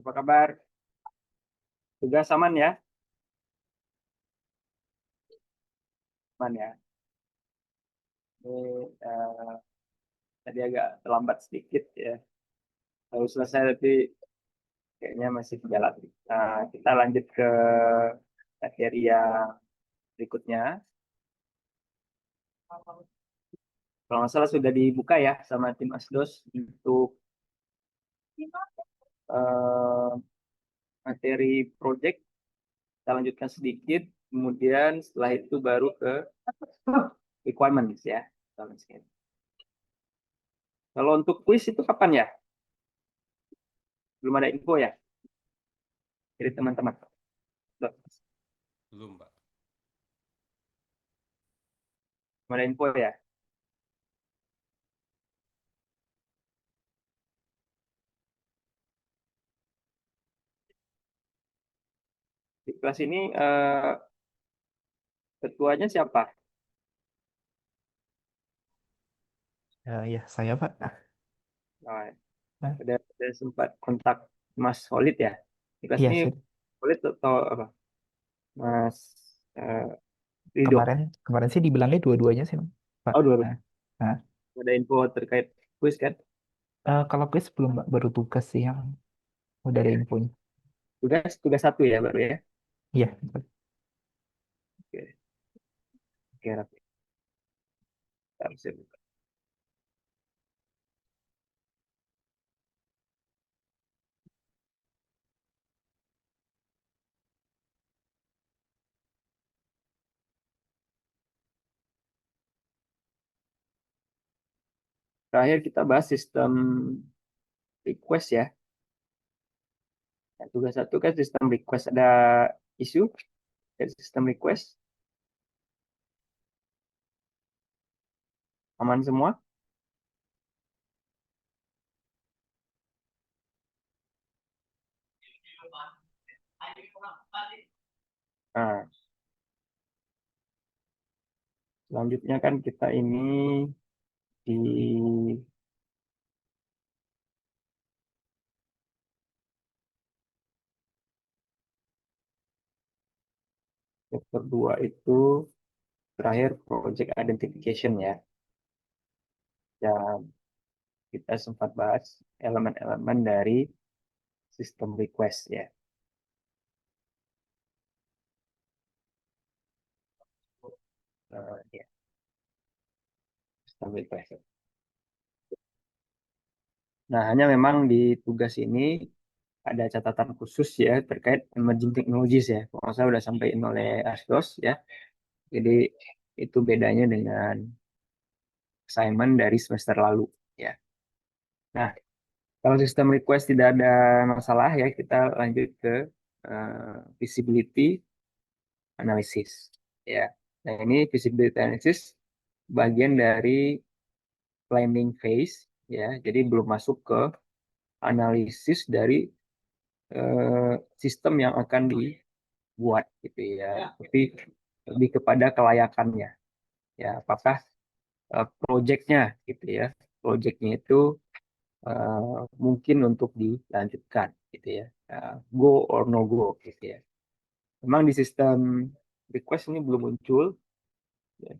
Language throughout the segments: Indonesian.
Apa kabar? Tugas aman ya? Aman ya. Ini tadi agak terlambat sedikit ya. Harus selesai tapi kayaknya masih berjalan. Nah, kita lanjut ke materi yang berikutnya. Kalau nggak salah sudah dibuka ya sama tim Asdos untuk eh, materi project. Kita lanjutkan sedikit. Kemudian setelah itu baru ke requirements ya. Kalau untuk quiz itu kapan ya? Belum ada info ya dari teman-teman. Belum, Pak. Belum ada info ya. Di kelas ini ketuanya siapa? Ya, saya Pak. Nah, Nah, udah sempat kontak Mas Solid ya. Di kelas iya, ini Solid atau apa? Mas eh, Rido. kemarin sih dibilangnya dua-duanya sih, Pak. Oh, dua. Nah, nah, Ada info terkait kuis kan? kalau quiz belum, Pak. Baru tugas sih yang udah ada Ya. infonya. Tugas tugas satu ya baru ya. Iya, betul. Oke, oke, Rafi. Harus saya buka. Terakhir kita bahas sistem request ya. Nah, tugas satu kan sistem request ada isu dari sistem request aman semua. Nah, selanjutnya kan kita ini di chapter 2 itu terakhir project identification ya. Dan kita sempat bahas elemen-elemen dari sistem request ya. Ya, sistem request. Nah, hanya memang di tugas ini ada catatan khusus ya terkait emerging technologies ya. Kalau nggak salah udah sampaikan oleh Asdos ya. Jadi itu bedanya dengan assignment dari semester lalu ya. Nah, kalau sistem request tidak ada masalah ya, kita lanjut ke visibility analysis ya. Nah, ini visibility analysis bagian dari planning phase ya. Jadi belum masuk ke analisis dari sistem yang akan dibuat gitu ya. Tapi lebih kepada kelayakannya ya. Apakah proyeknya gitu ya. Proyeknya itu mungkin untuk dilanjutkan gitu ya. Go or no go gitu ya. Memang di sistem request ini belum muncul ya.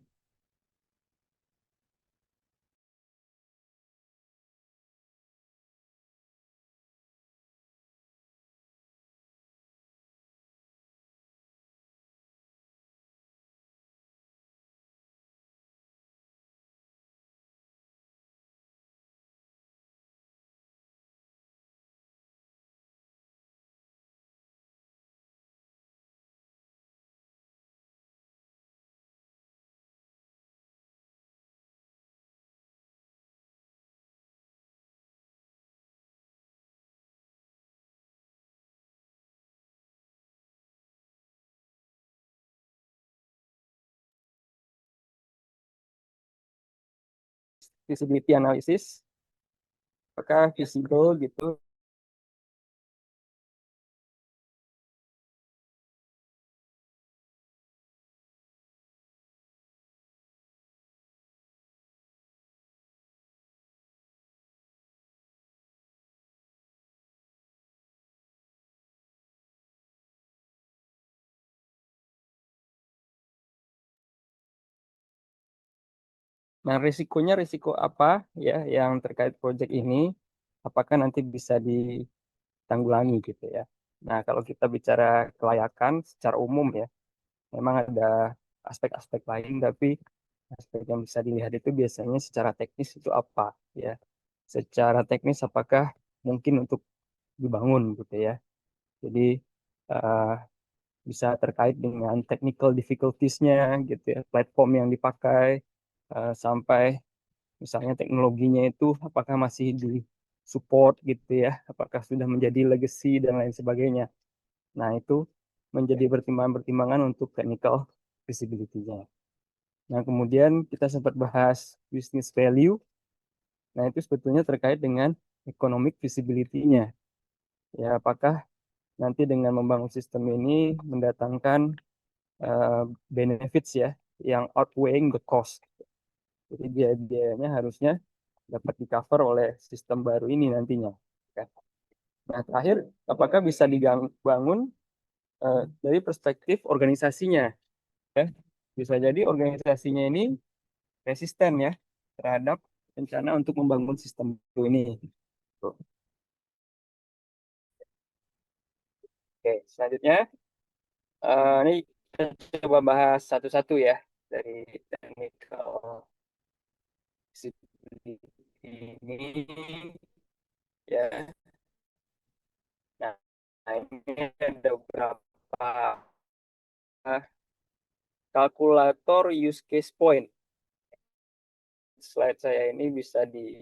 Visibility analysis apakah visible gitu Nah, risikonya risiko apa ya yang terkait proyek ini? Apakah nanti bisa ditanggulangi gitu ya? Nah, kalau kita bicara kelayakan secara umum ya, memang ada aspek-aspek lain, tapi aspek yang bisa dilihat itu biasanya secara teknis itu apa ya? Secara teknis apakah mungkin untuk dibangun gitu ya? Jadi eh, bisa terkait dengan technical difficulties-nya gitu ya, platform yang dipakai sampai misalnya teknologinya itu apakah masih di support gitu ya, apakah sudah menjadi legacy dan lain sebagainya. Nah, itu menjadi pertimbangan-pertimbangan untuk technical feasibility-nya. Nah, kemudian kita sempat bahas business value. Nah, itu sebetulnya terkait dengan economic feasibility-nya. Ya, apakah nanti dengan membangun sistem ini mendatangkan eh, benefits ya yang outweighing the cost. Jadi biaya-biayanya harusnya dapat di-cover oleh sistem baru ini nantinya. Kan? Nah, terakhir, apakah bisa dibangun dari perspektif organisasinya? Ya? Bisa jadi organisasinya ini resisten ya terhadap rencana untuk membangun sistem baru ini. Tuh. Oke, selanjutnya ini kita coba bahas satu-satu ya dari technical ini ya. Nah, ini ada beberapa kalkulator use case point. Slide saya ini bisa di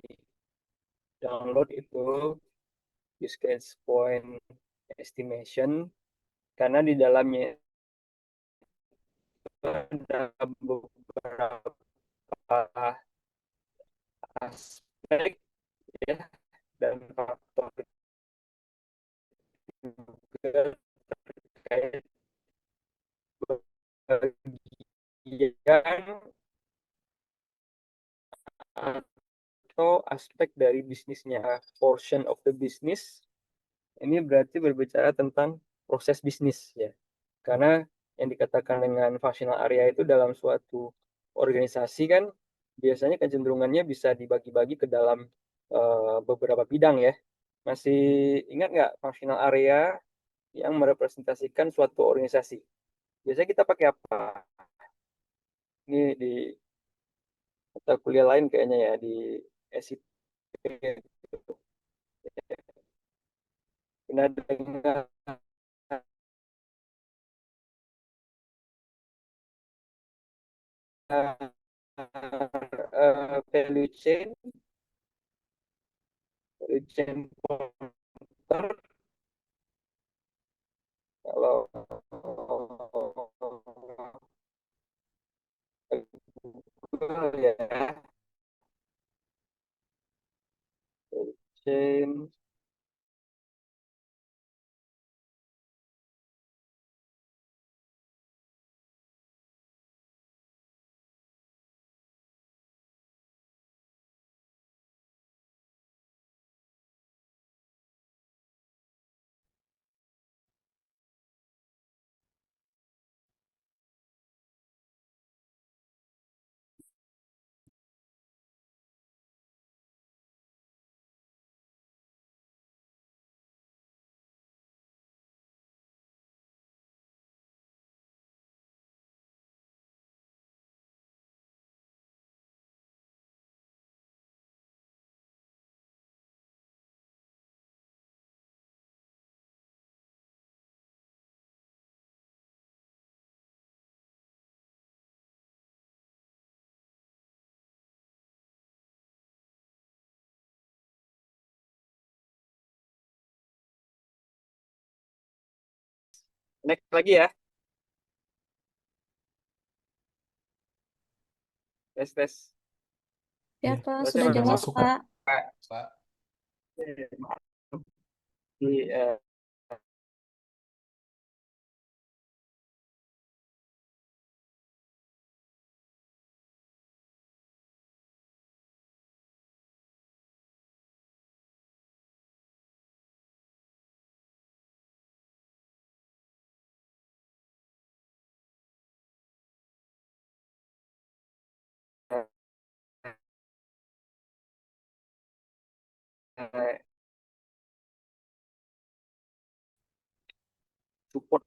download itu use case point estimation karena di dalamnya ada beberapa aspek ya dan faktor juga terkait bagian atau aspek dari bisnisnya. Portion of the business ini berarti berbicara tentang proses bisnis ya. Karena yang dikatakan dengan functional area itu dalam suatu organisasi kan biasanya kecenderungannya bisa dibagi-bagi ke dalam beberapa bidang ya. Masih ingat nggak functional area yang merepresentasikan suatu organisasi? Biasanya kita pakai apa? Ini di mata kuliah lain kayaknya ya di SIP. Pernah dengar value chain, value chain porter, kalau Google ya, value chain. Next lagi ya, tes tes. Ya, Ya, Kak, Berarti sudah sudah jelas, masuk, Kak. Kak. Pak. di support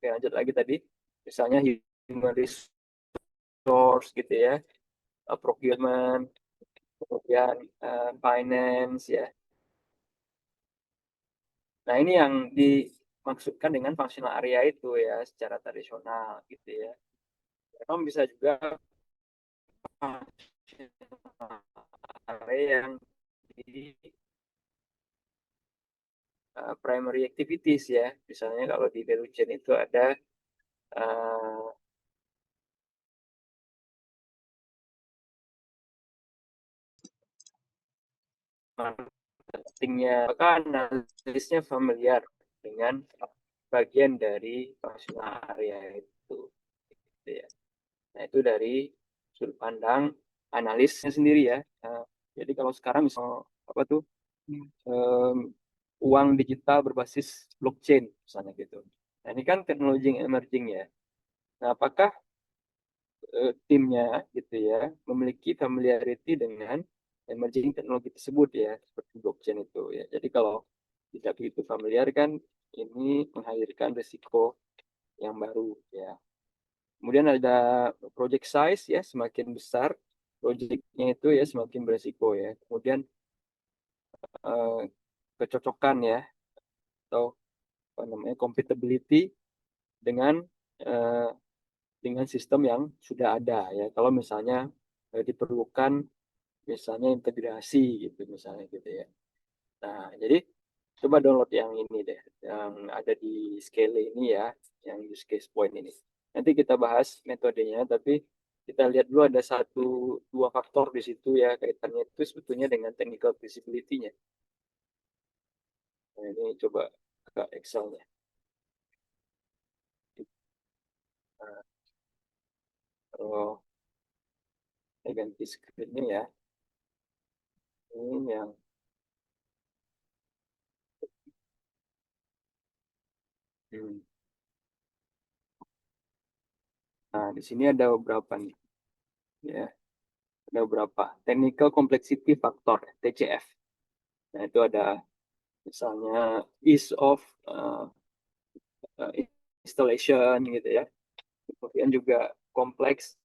ya, lanjut lagi tadi misalnya human resource gitu ya, procurement, kemudian finance ya. Nah, ini yang dimaksudkan dengan functional area itu ya secara tradisional gitu ya. Memang bisa juga area yang di primary activities ya. Misalnya kalau di value chain itu ada uh, marketingnya, maka analisnya familiar dengan bagian dari functional area itu. Gitu ya. Nah, itu dari sudut pandang analisnya sendiri ya. Jadi kalau sekarang misalnya apa tuh um, uang digital berbasis blockchain misalnya gitu. Nah, ini kan teknologi yang emerging ya. Nah, apakah timnya gitu ya memiliki familiarity dengan emerging teknologi tersebut ya seperti blockchain itu ya. Jadi kalau tidak begitu familiar kan ini menghadirkan risiko yang baru ya. Kemudian ada project size ya, semakin besar projectnya itu ya semakin beresiko ya. Kemudian eh, kecocokan ya atau apa namanya compatibility dengan eh, dengan sistem yang sudah ada ya. Kalau misalnya diperlukan misalnya integrasi gitu misalnya gitu ya. Nah, jadi coba download yang ini deh, yang ada di Scale ini ya, yang use case point ini. Nanti kita bahas metodenya, tapi kita lihat dulu ada satu dua faktor di situ ya kaitannya itu sebetulnya dengan technical feasibility-nya. Nah, ini coba ke Excel-nya. Nah, kalau saya ganti screen-nya ya, ini yang hmm. Nah, di sini ada beberapa nih, ya, ada beberapa technical complexity factor (TCF). Nah, itu ada misalnya ease of uh, installation gitu ya. Kemudian juga kompleks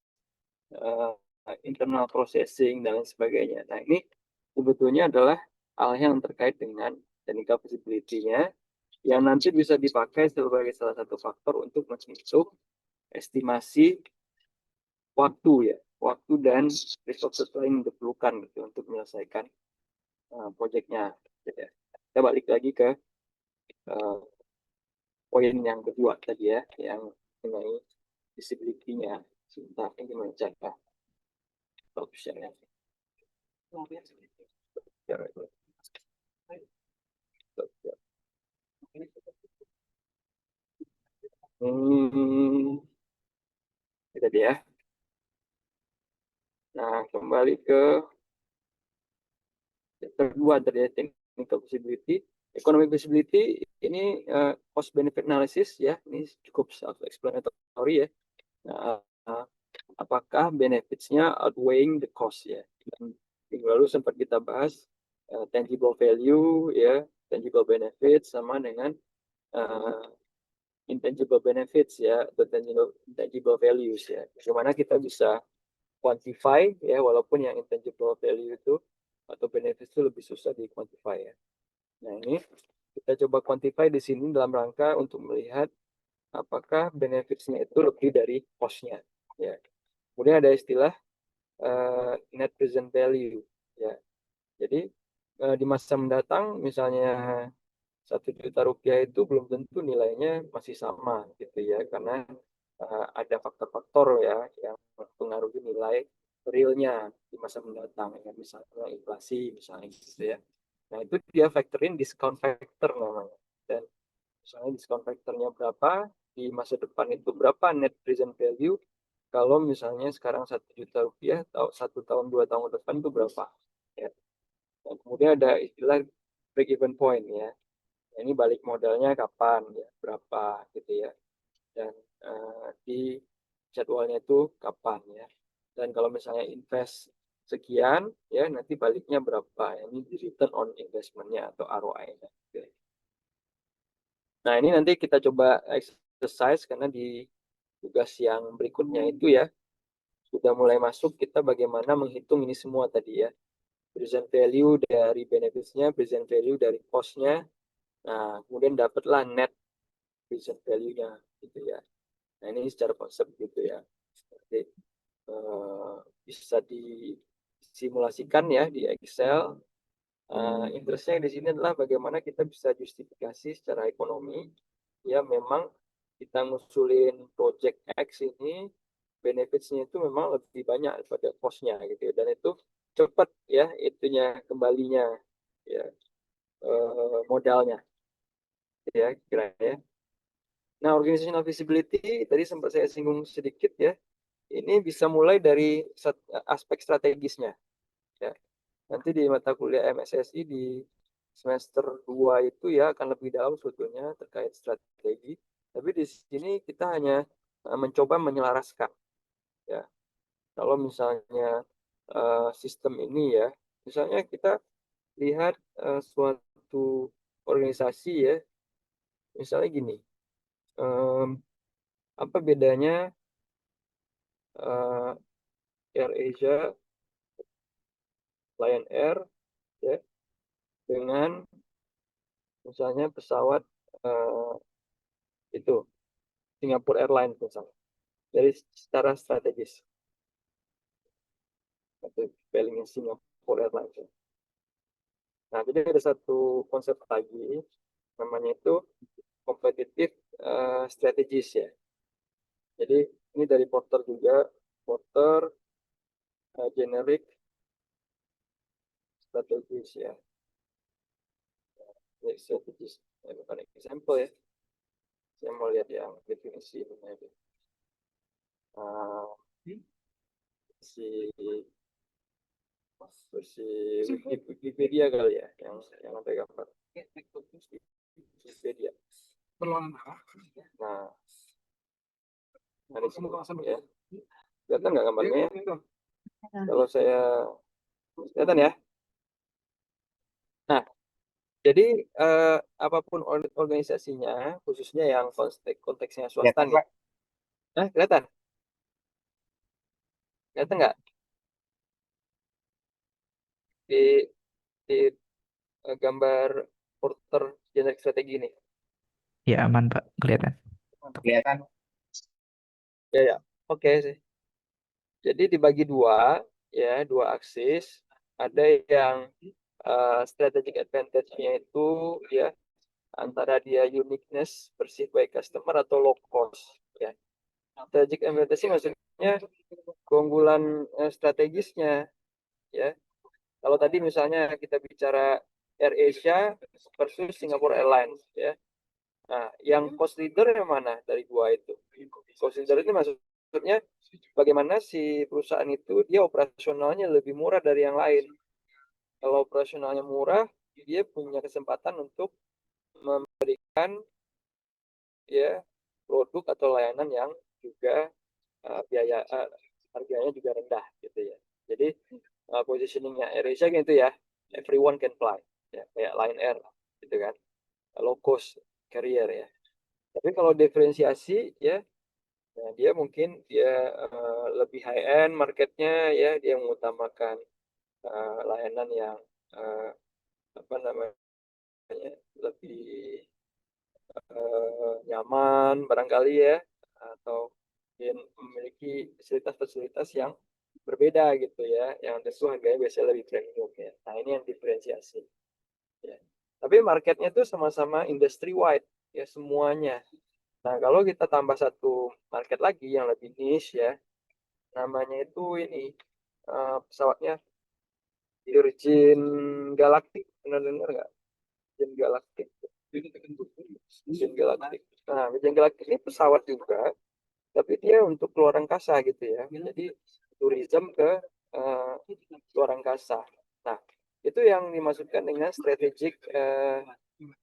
uh, internal processing dan lain sebagainya. Nah, ini sebetulnya adalah hal yang terkait dengan technical feasibility-nya yang nanti bisa dipakai sebagai salah satu faktor untuk menghitung estimasi waktu ya, waktu dan resources lain yang diperlukan gitu untuk menyelesaikan proyeknya. Gitu ya. Kita balik lagi ke uh, poin yang kedua tadi ya, yang mengenai visibility-nya. Sebentar, ini gimana cara bagusnya? Hmm, itu dia. Nah, kembali ke yang kedua tadi ya, technical feasibility. Economic feasibility ini cost benefit analysis ya, ini cukup self explanatory ya. Nah, apakah benefits-nya outweighing the cost ya. Dan minggu lalu sempat kita bahas tangible value ya, tangible benefits sama dengan uh, intangible benefits ya atau tangible values ya. Bagaimana kita bisa quantify ya walaupun yang intangible value itu atau benefits itu lebih susah di quantify ya. Nah, ini kita coba quantify di sini dalam rangka untuk melihat apakah benefitsnya itu lebih dari cost-nya ya. Kemudian ada istilah net present value ya. Jadi di masa mendatang misalnya 1 juta rupiah itu belum tentu nilainya masih sama gitu ya karena ada faktor-faktor ya yang mempengaruhi nilai realnya di masa mendatang ya misalnya inflasi misalnya gitu ya. Nah, itu dia factorin discount factor namanya. Dan misalnya discount factornya berapa di masa depan itu berapa net present value kalau misalnya sekarang 1 juta rupiah atau 1 tahun 2 tahun ke depan itu berapa ya. Dan kemudian ada istilah break even point ya. Ini balik modalnya kapan ya, berapa gitu ya, dan di jadwalnya itu kapan ya. Dan kalau misalnya invest sekian ya, nanti baliknya berapa. Ini di return on investment-nya atau ROI-nya. Nah, ini nanti kita coba exercise karena di tugas yang berikutnya itu ya sudah mulai masuk kita bagaimana menghitung ini semua tadi ya. Present value dari benefits-nya, present value dari cost-nya. Nah, kemudian dapatlah net present value-nya gitu ya. Nah, ini secara konsep gitu ya. Jadi, bisa disimulasikan ya di Excel. Interestnya di sini adalah bagaimana kita bisa justifikasi secara ekonomi. Ya, memang kita ngusulin project X ini, benefits-nya itu memang lebih banyak daripada cost-nya gitu ya. Dan itu cepat ya itunya kembalinya ya, modalnya ya kira ya. Nah, organizational visibility tadi sempat saya singgung sedikit ya. Ini bisa mulai dari aspek strategisnya ya. Nanti di mata kuliah MSSI di semester 2 itu ya akan lebih dalam sebetulnya terkait strategi. Tapi di sini kita hanya mencoba menyelaraskan ya. Kalau misalnya sistem ini ya, misalnya kita lihat suatu organisasi ya, misalnya gini, apa bedanya AirAsia, Lion Air ya, dengan misalnya pesawat itu Singapore Airlines misalnya dari secara strategis atau spellingnya Singapore Airlines ya. Nah, jadi ada satu konsep lagi namanya itu kompetitif strategis ya. Jadi ini dari Porter juga, Porter generic strategis ya. Ini strategis, bukan example ya. Saya mau lihat yang definisi ini aja. Si versi Wikipedia kali ya, yang ada gambar. Wikipedia. Nah, ya. Kelihatan nggak gambarnya ya? Kalau saya kelihatan ya. Nah, jadi apapun organisasinya, khususnya yang konteksnya swasta nih. Nah, kelihatan? Kelihatan nggak? Di gambar porter generic strategi ini. Ya aman Pak, kelihatan. Kelihatan. Ya, ya. Oke sih. Jadi dibagi dua, ya, dua aksis. Ada yang strategic advantage-nya itu ya antara dia uniqueness perceived by customer atau low cost ya. Strategic advantage maksudnya keunggulan strategisnya ya. Kalau tadi misalnya kita bicara AirAsia versus Singapore Airlines ya. Nah, yang cost leader yang mana dari dua itu? Cost leader itu maksudnya bagaimana si perusahaan itu dia operasionalnya lebih murah dari yang lain. Kalau operasionalnya murah, dia punya kesempatan untuk memberikan ya produk atau layanan yang juga biaya harganya juga rendah gitu ya. Jadi positioningnya AirAsia gitu ya, everyone can fly ya, kayak Lion Air gitu kan, low cost carrier ya. Tapi kalau diferensiasi ya, nah dia mungkin dia lebih high end marketnya ya, dia mengutamakan layanan yang apa namanya lebih nyaman barangkali ya, atau mungkin memiliki fasilitas-fasilitas yang berbeda gitu ya, yang tentu harganya biasanya lebih premium ya. Nah, ini yang diferensiasi ya. Tapi marketnya itu sama-sama industry wide ya semuanya. Nah, kalau kita tambah satu market lagi yang lebih niche ya, namanya itu ini pesawatnya Virgin Galactic, pernah dengar nggak? Virgin Galactic. Virgin Galactic. Nah, Virgin Galactic ini pesawat juga, tapi dia untuk keluar angkasa gitu ya. Jadi tourism ke luar angkasa. Nah, itu yang dimaksudkan dengan strategic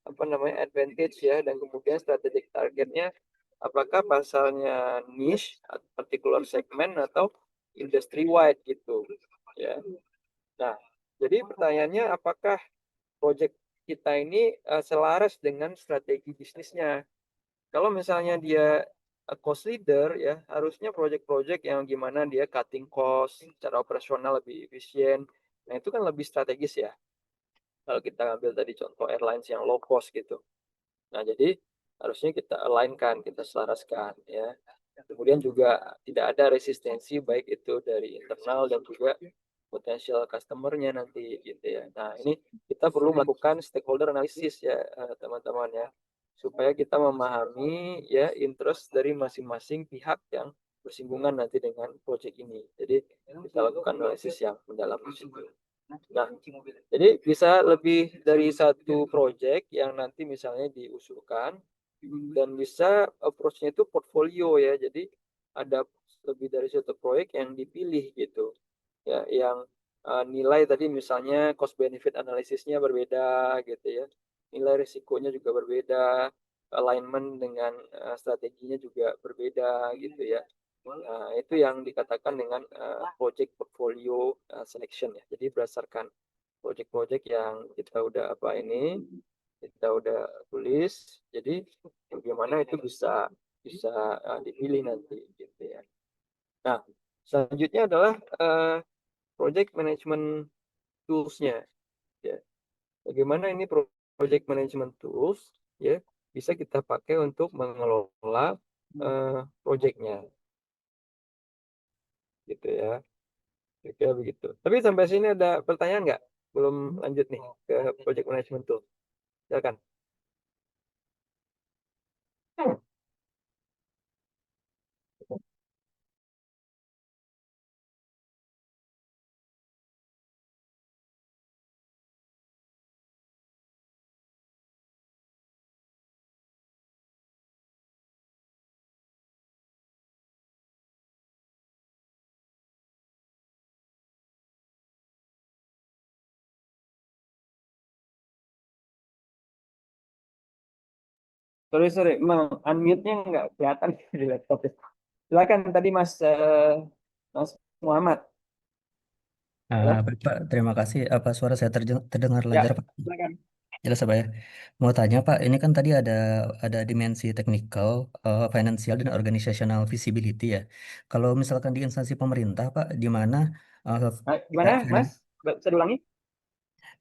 apa namanya advantage ya, dan kemudian strategic targetnya apakah pasalnya niche, particular segment atau industry wide gitu ya. Nah, jadi pertanyaannya apakah project kita ini selaras dengan strategi bisnisnya. Kalau misalnya dia cost leader ya, harusnya project-project yang gimana dia cutting cost secara operasional lebih efisien. Nah, itu kan lebih strategis ya. Kalau kita ambil tadi contoh airlines yang low cost gitu. Nah, jadi harusnya kita align-kan, kita selaraskan ya. Kemudian juga tidak ada resistensi baik itu dari internal dan juga potensial customer-nya nanti gitu ya. Nah, ini kita perlu melakukan stakeholder analysis ya, teman-teman ya. Supaya kita memahami ya interest dari masing-masing pihak yang bersinggungan nanti dengan project ini. Jadi kita lakukan analisis yang mendalam di situ. Nah, jadi bisa lebih dari satu project yang nanti misalnya diusulkan dan bisa approach-nya itu portfolio ya. Jadi ada lebih dari satu proyek yang dipilih gitu. Ya, yang nilai tadi misalnya cost benefit analisisnya berbeda gitu ya. Nilai risikonya juga berbeda, alignment dengan strateginya juga berbeda gitu ya. Nah, itu yang dikatakan dengan project portfolio selection ya. Jadi berdasarkan project-project yang kita udah apa ini, kita udah tulis, jadi bagaimana itu bisa bisa dipilih nanti gitu ya. Nah, selanjutnya adalah project management tools-nya ya. Bagaimana ini project management tools ya bisa kita pakai untuk mengelola project-nya gitu ya. Kira begitu. Tapi sampai sini ada pertanyaan nggak? Belum lanjut nih ke project management tool. Silakan. Sorry, sorry, emang unmute-nya nggak kelihatan di laptop. Silakan tadi Mas Muhammad. Ya, Baik, Pak, terima kasih. Apa suara saya terdengar ya, lancar, Pak? silakan. Jelas, Pak ya. Mau tanya, Pak, ini kan tadi ada dimensi teknikal, finansial dan organizational visibility ya. Kalau misalkan di instansi pemerintah, Pak, di mana Nah, gimana, Mas? Bisa diulangi?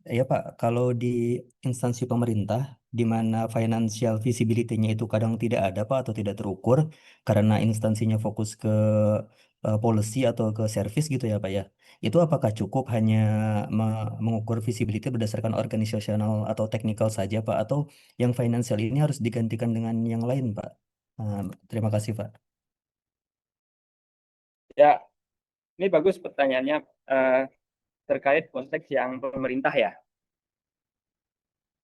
ya Pak, kalau di instansi pemerintah, di mana financial visibility-nya itu kadang tidak ada Pak atau tidak terukur karena instansinya fokus ke policy atau ke service gitu ya Pak ya. Itu apakah cukup hanya mengukur visibility berdasarkan organisasional atau teknikal saja Pak atau yang financial ini harus digantikan dengan yang lain Pak? Terima kasih Pak. Ya, ini bagus pertanyaannya eh, terkait konteks yang pemerintah ya.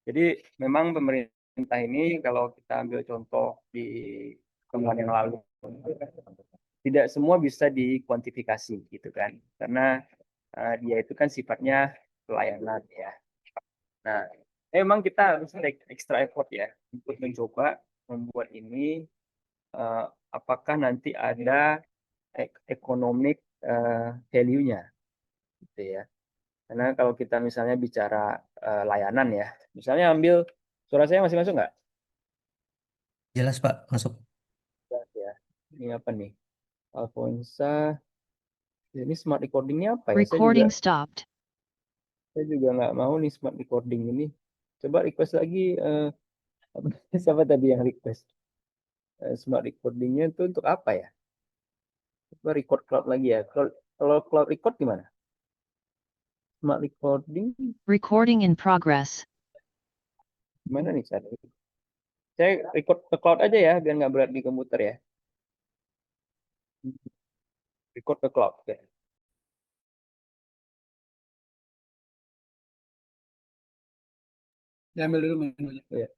Jadi memang pemerintah ini kalau kita ambil contoh di temuan yang lalu, tidak semua bisa dikuantifikasi gitu kan, karena dia itu kan sifatnya pelayanan ya. Nah, memang kita harus take extra effort ya untuk mencoba membuat ini apakah nanti ada economic value-nya gitu ya. Karena kalau kita misalnya bicara layanan ya, misalnya ambil suara saya masih masuk nggak? Jelas Pak, masuk. Ya, ini apa nih? Alfonsa, ini smart recordingnya apa ya? Recording stopped. Saya juga nggak mau nih smart recording ini. Coba request lagi. Siapa tadi yang request? Smart recordingnya itu untuk apa ya? Coba record cloud lagi ya. Kalau cloud record gimana? Smart recording Recording in progress. gimana nih cara? Saya record ke cloud aja ya, biar nggak berat di komputer ya. Record ke cloud. Oke. Diambil dulu menunya. Ya.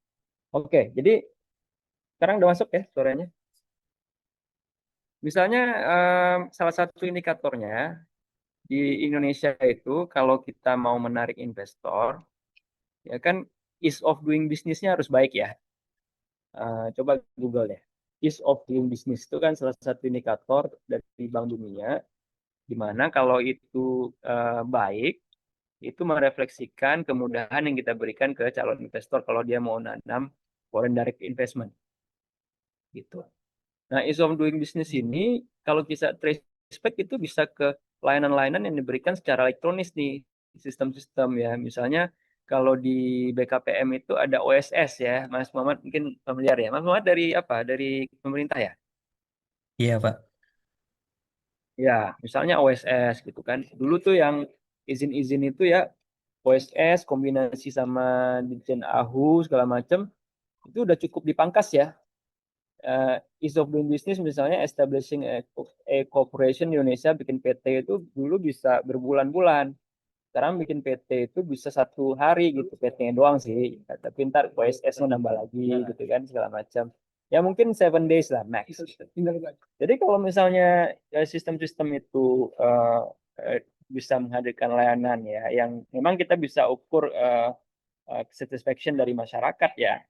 Oke, jadi sekarang udah masuk ya suaranya. Misalnya salah satu indikatornya di Indonesia itu kalau kita mau menarik investor, ya kan ease of doing business-nya harus baik ya. Coba Google ya. Ease of doing business itu kan salah satu indikator dari Bank Dunia, di mana kalau itu baik, itu merefleksikan kemudahan yang kita berikan ke calon investor kalau dia mau nanam foreign direct investment gitu. Nah, ease of doing business ini kalau kita trace back itu bisa ke layanan-layanan yang diberikan secara elektronis nih, sistem-sistem ya. Misalnya kalau di BKPM itu ada OSS ya, Mas Muhammad mungkin familiar ya. Mas Muhammad dari apa? Dari pemerintah ya? Iya, Pak. Ya, misalnya OSS gitu kan. Dulu tuh yang izin-izin itu ya OSS kombinasi sama Dirjen AHU segala macam itu udah cukup dipangkas ya. Ease of doing business misalnya establishing a corporation di Indonesia bikin PT itu dulu bisa berbulan-bulan. Sekarang bikin PT itu bisa 1 hari gitu PT-nya doang sih. Tapi ntar OSS-nya nambah lagi gitu kan segala macam. Ya mungkin 7 days lah max. Jadi kalau misalnya sistem-sistem itu bisa menghadirkan layanan ya yang memang kita bisa ukur satisfaction dari masyarakat ya.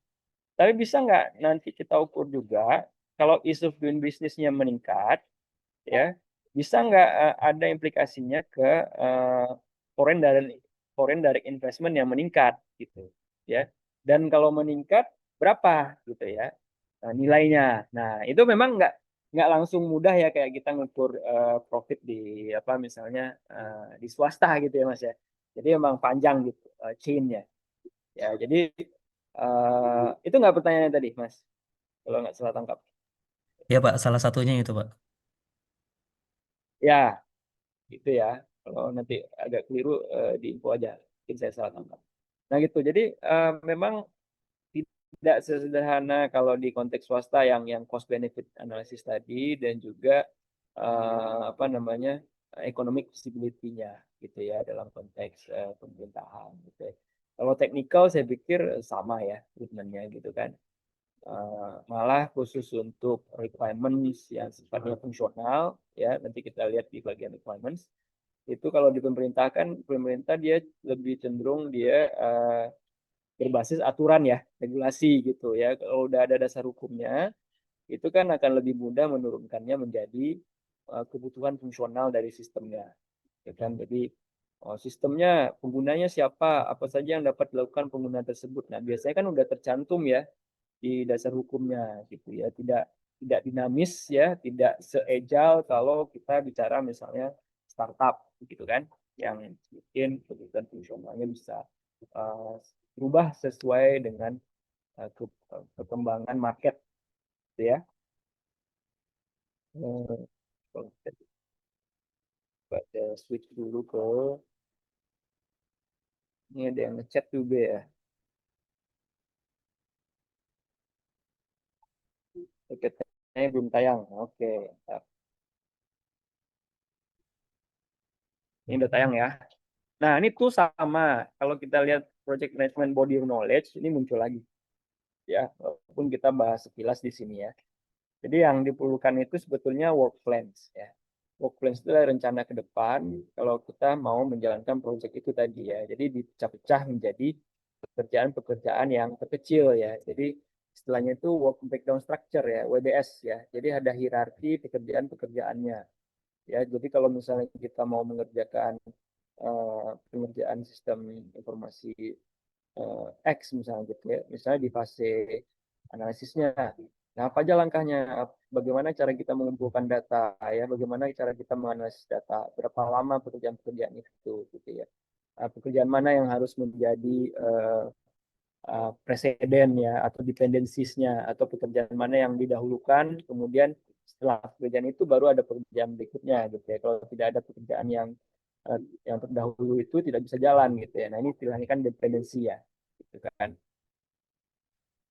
Tapi bisa nggak nanti kita ukur juga kalau ease of doing business-nya meningkat, ya bisa nggak ada implikasinya ke uh, foreign direct investment yang meningkat gitu, ya. Dan kalau meningkat berapa gitu ya nilainya. Nah itu memang nggak langsung mudah ya kayak kita ngukur profit di apa misalnya di swasta gitu ya Mas ya. Jadi memang panjang gitu chain-nya. Ya, jadi itu nggak pertanyaannya tadi, Mas? Kalau nggak salah tangkap. Ya, Pak, salah satunya itu, Pak. Ya, gitu ya. Kalau nanti agak keliru di info aja. Mungkin saya salah tangkap. Nah gitu. Jadi memang tidak sesederhana kalau di konteks swasta yang cost benefit analysis tadi dan juga apa namanya economic visibility-nya gitu ya dalam konteks pemerintahan gitu ya. Kalau teknikal saya pikir sama ya treatment-nya gitu kan. Malah khusus untuk requirements yang sifatnya fungsional ya nanti kita lihat di bagian requirements itu kalau di pemerintah kan pemerintah dia lebih cenderung dia berbasis aturan ya regulasi gitu ya kalau udah ada dasar hukumnya itu kan akan lebih mudah menurunkannya menjadi kebutuhan fungsional dari sistemnya ya kan jadi sistemnya penggunanya siapa apa saja yang dapat dilakukan pengguna tersebut nah biasanya kan udah tercantum ya di dasar hukumnya gitu ya tidak dinamis ya tidak seejal kalau kita bicara misalnya startup gitu kan yang mungkin kebutuhan fungsionalnya bisa uh, berubah sesuai dengan perkembangan market gitu ya. Kalau kita coba switch dulu ke ini ada yang ngechat juga ya. Chatnya belum tayang. Oke, ini udah tayang ya. Nah, ini tuh sama. Kalau kita lihat project management body of knowledge, ini muncul lagi. Ya, walaupun kita bahas sekilas di sini ya. Jadi yang diperlukan itu sebetulnya work plans ya. Work plans itu adalah rencana ke depan kalau kita mau menjalankan proyek itu tadi ya. Jadi dipecah-pecah menjadi pekerjaan-pekerjaan yang terkecil ya. Jadi istilahnya itu work breakdown structure ya, WBS ya. Jadi ada hierarki pekerjaan-pekerjaannya. Ya, jadi kalau misalnya kita mau mengerjakan pengerjaan sistem informasi X misalnya gitu ya, misalnya di fase analisisnya. Nah, apa aja langkahnya? Bagaimana cara kita mengumpulkan data ya? Bagaimana cara kita menganalisis data? Berapa lama pekerjaan-pekerjaan itu gitu ya? Pekerjaan mana yang harus menjadi presiden ya atau dependensiesnya atau pekerjaan mana yang didahulukan kemudian setelah pekerjaan itu baru ada pekerjaan berikutnya gitu ya. Kalau tidak ada pekerjaan yang terdahulu itu tidak bisa jalan gitu ya. Nah, ini istilahnya kan dependensi ya gitu kan.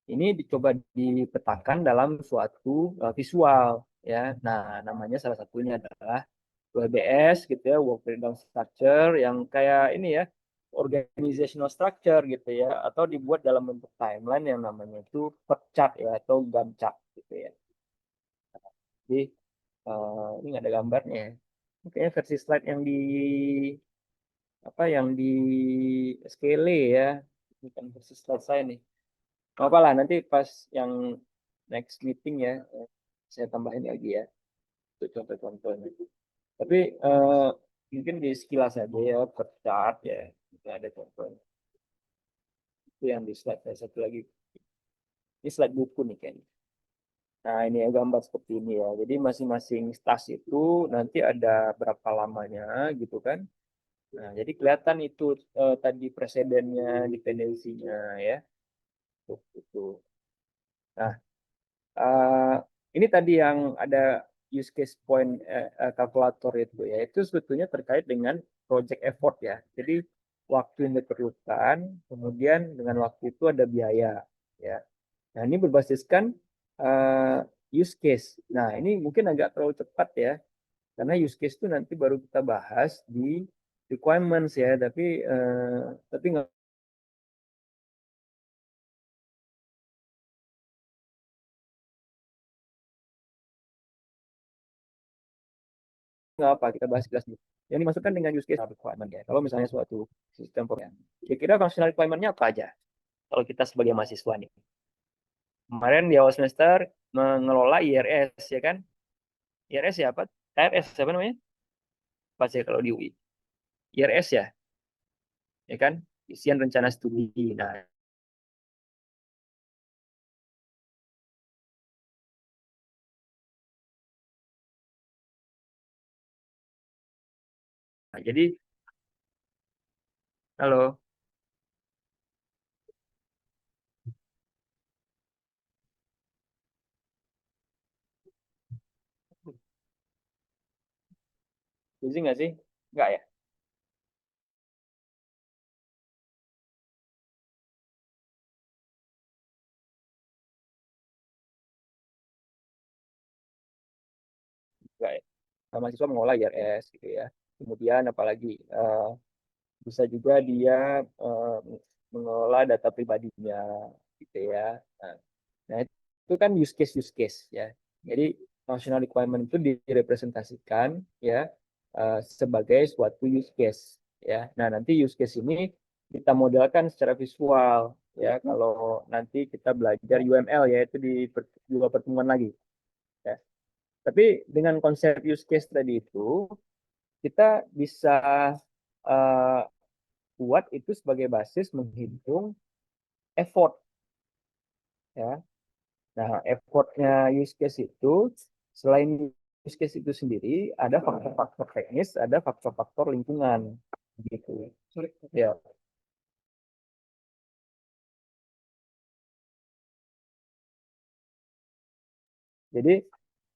Ini dicoba dipetakan dalam suatu visual ya. Nah, namanya salah satunya adalah WBS gitu ya, work breakdown structure yang kayak ini ya, organizational structure gitu ya, atau dibuat dalam bentuk timeline yang namanya itu PERT chart ya atau Gantt chart gitu ya. Jadi ini nggak ada gambarnya ya. Ini kayaknya versi slide yang di apa yang di scale ya. Ini kan persis selesai nih. Nggak apa lah, nanti pas yang next meeting ya, saya tambahin lagi ya, untuk contoh-contohnya. Tapi mungkin di sekilas saja ya, per chart ya, itu ada contohnya. Itu yang di slide saya satu lagi. Ini slide buku nih kayaknya. Nah, ini ya gambar seperti ini ya. Jadi masing-masing tas itu nanti ada berapa lamanya gitu kan. Nah, jadi kelihatan itu tadi presidennya, dependensinya ya. Tuh, itu. Nah, ini tadi yang ada use case point kalkulator itu ya. Itu sebetulnya terkait dengan project effort ya. Jadi waktu yang diperlukan, kemudian dengan waktu itu ada biaya ya. Nah, ini berbasiskan use case. Nah, ini mungkin agak terlalu cepat ya, karena use case itu nanti baru kita bahas di requirements ya, tapi nggak apa, kita bahas jelas dulu. Yang dimasukkan dengan use case requirement ya. Kalau misalnya suatu sistem program, kira-kira functional requirement-nya apa aja? Kalau kita sebagai mahasiswa nih. Kemarin di awal semester mengelola IRS ya kan? IRS ya apa? KRS apa namanya? Apa sih kalau di UI? IRS ya kan? Isian rencana studi. Nah, jadi halo, busy nggak sih? Nggak ya? Nggak ya? Nah, mahasiswa mengolah IRS gitu ya. Kemudian apalagi bisa juga dia eh, mengelola data pribadinya gitu ya. Nah, nah, itu kan use case ya. Jadi functional requirement itu direpresentasikan ya sebagai suatu use case ya. Nah, nanti use case ini kita modelkan secara visual ya. Kalau nanti kita belajar UML ya, itu di dua pertemuan lagi ya. Tapi dengan konsep use case tadi itu kita bisa uh, buat itu sebagai basis menghitung effort ya. Nah, effortnya use case itu selain use case itu sendiri ada faktor-faktor teknis, ada faktor-faktor lingkungan gitu. Ya. Jadi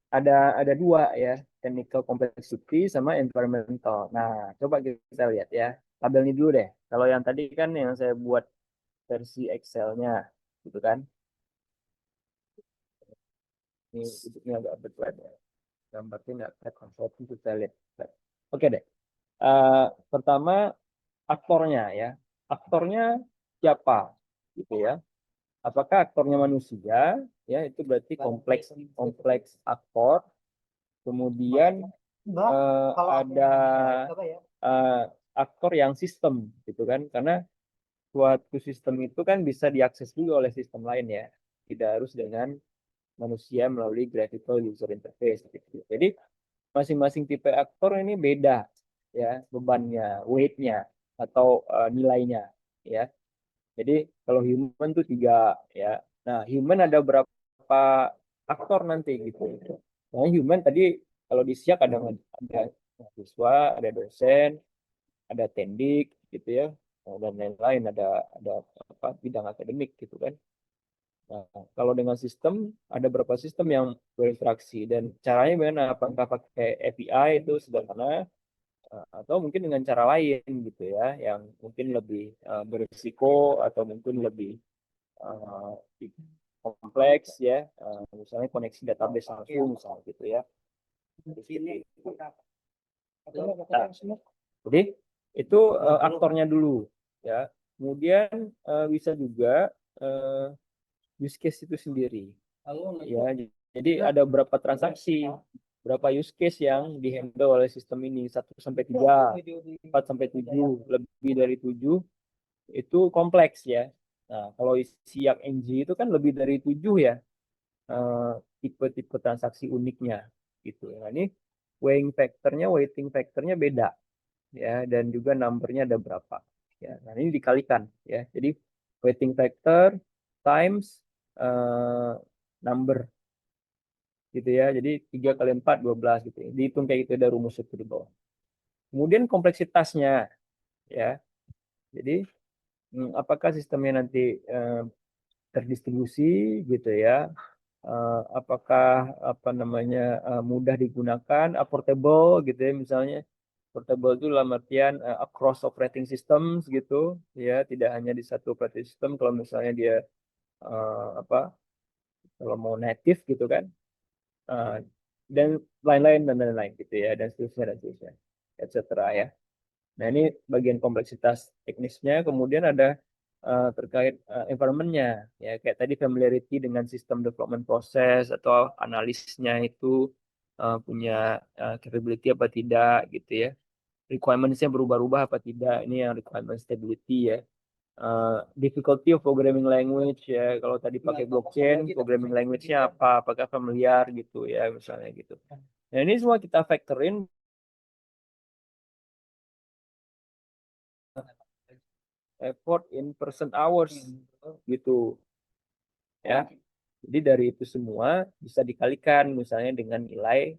ada dua ya, technical complexity sama environmental. Nah, coba kita lihat ya. Tabelnya dulu deh. Kalau yang tadi kan yang saya buat versi Excel-nya gitu kan. Ini agak berat ya. Gambarnya nggak kayak konsep itu saya lihat. Oke deh. Pertama aktornya ya. Aktornya siapa gitu ya. Apakah aktornya manusia? Ya, itu berarti kompleks aktor. Kemudian ada aktor yang sistem gitu kan. Karena suatu sistem itu kan bisa diakses juga oleh sistem lain ya. Tidak harus dengan manusia melalui graphical user interface gitu. Jadi masing-masing tipe aktor ini beda ya bebannya, weight-nya atau nilainya ya. Jadi kalau human tuh 3 ya. Nah, human ada berapa aktor nanti gitu. Nah, human tadi kalau di SIAK ada mahasiswa, ada dosen, ada tendik gitu ya. Dan lain-lain ada apa bidang akademik gitu kan. Nah, kalau dengan sistem ada beberapa sistem yang berinteraksi dan caranya bagaimana? Apakah pakai API itu sederhana atau mungkin dengan cara lain gitu ya, yang mungkin lebih berisiko atau mungkin lebih uh, kompleks ya, misalnya koneksi database langsung misalnya gitu ya. Nah, jadi itu aktornya dulu ya. Kemudian bisa juga use case itu sendiri. Ya, jadi ada berapa transaksi, berapa use case yang dihandle oleh sistem ini 1 sampai 3, 4 sampai 7, lebih dari 7 itu kompleks ya. Nah, kalau Siak NG itu kan lebih dari 7 ya eh, tipe-tipe transaksi uniknya gitu. Nah, ini weighting factornya beda ya, dan juga numbernya ada berapa ya. Nah, ini dikalikan ya. Jadi weighting factor times eh, number gitu ya. Jadi 3 kali 4 12 gitu ya. Dihitung kayak gitu, ada rumus itu di bawah. Kemudian kompleksitasnya ya. Jadi apakah sistemnya nanti terdistribusi gitu ya, apakah apa namanya mudah digunakan, affordable gitu ya, misalnya portable itu dalam artian across operating systems gitu ya, tidak hanya di satu operating system. Kalau misalnya dia apa, kalau mau native gitu kan, uh, dan lain-lain dan lain-lain gitu ya, dan seterusnya etc. ya. Nah, ini bagian kompleksitas teknisnya. Kemudian ada terkait environment-nya ya, kayak tadi familiarity dengan sistem development process atau analisnya itu punya capability apa tidak gitu ya, requirements-nya berubah-ubah apa tidak, ini yang requirement stability ya. Difficulty of programming language ya, kalau tadi pakai blockchain programming language-nya apa, apakah familiar gitu ya misalnya gitu. Nah, ini semua kita factorin effort in person hours gitu ya. Jadi dari itu semua bisa dikalikan misalnya dengan nilai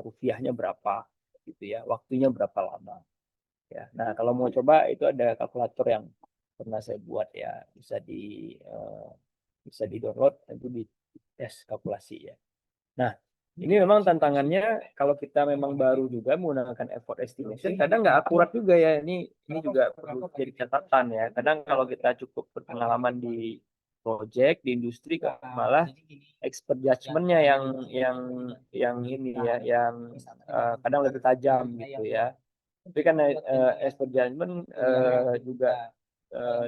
rupiahnya berapa gitu ya, waktunya berapa lama ya. Nah, kalau mau coba itu ada kalkulator yang pernah saya buat ya, bisa di download nanti di tes kalkulasi ya. Nah, ini memang tantangannya kalau kita memang baru juga menggunakan effort estimation, kadang nggak akurat juga ya. Ini juga perlu jadi catatan ya. Kadang kalau kita cukup berpengalaman di project di industri, malah expert judgment-nya yang ini ya, yang kadang lebih tajam gitu ya. Tapi kan expert judgment juga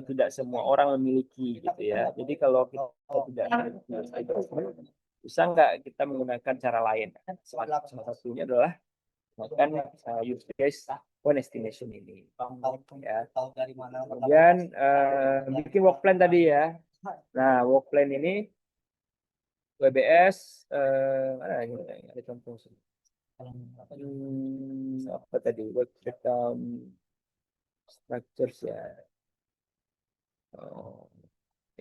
tidak semua orang memiliki gitu ya. Jadi kalau kita tidak memiliki expert judgment, bisa nggak kita menggunakan cara lain? Salah satunya adalah melakukan use case point estimation ini. Ya. Kemudian bikin work plan tadi ya. Nah, work plan ini WBS mana ini? Ada contoh. Apa tadi? Work breakdown structures ya. Oh.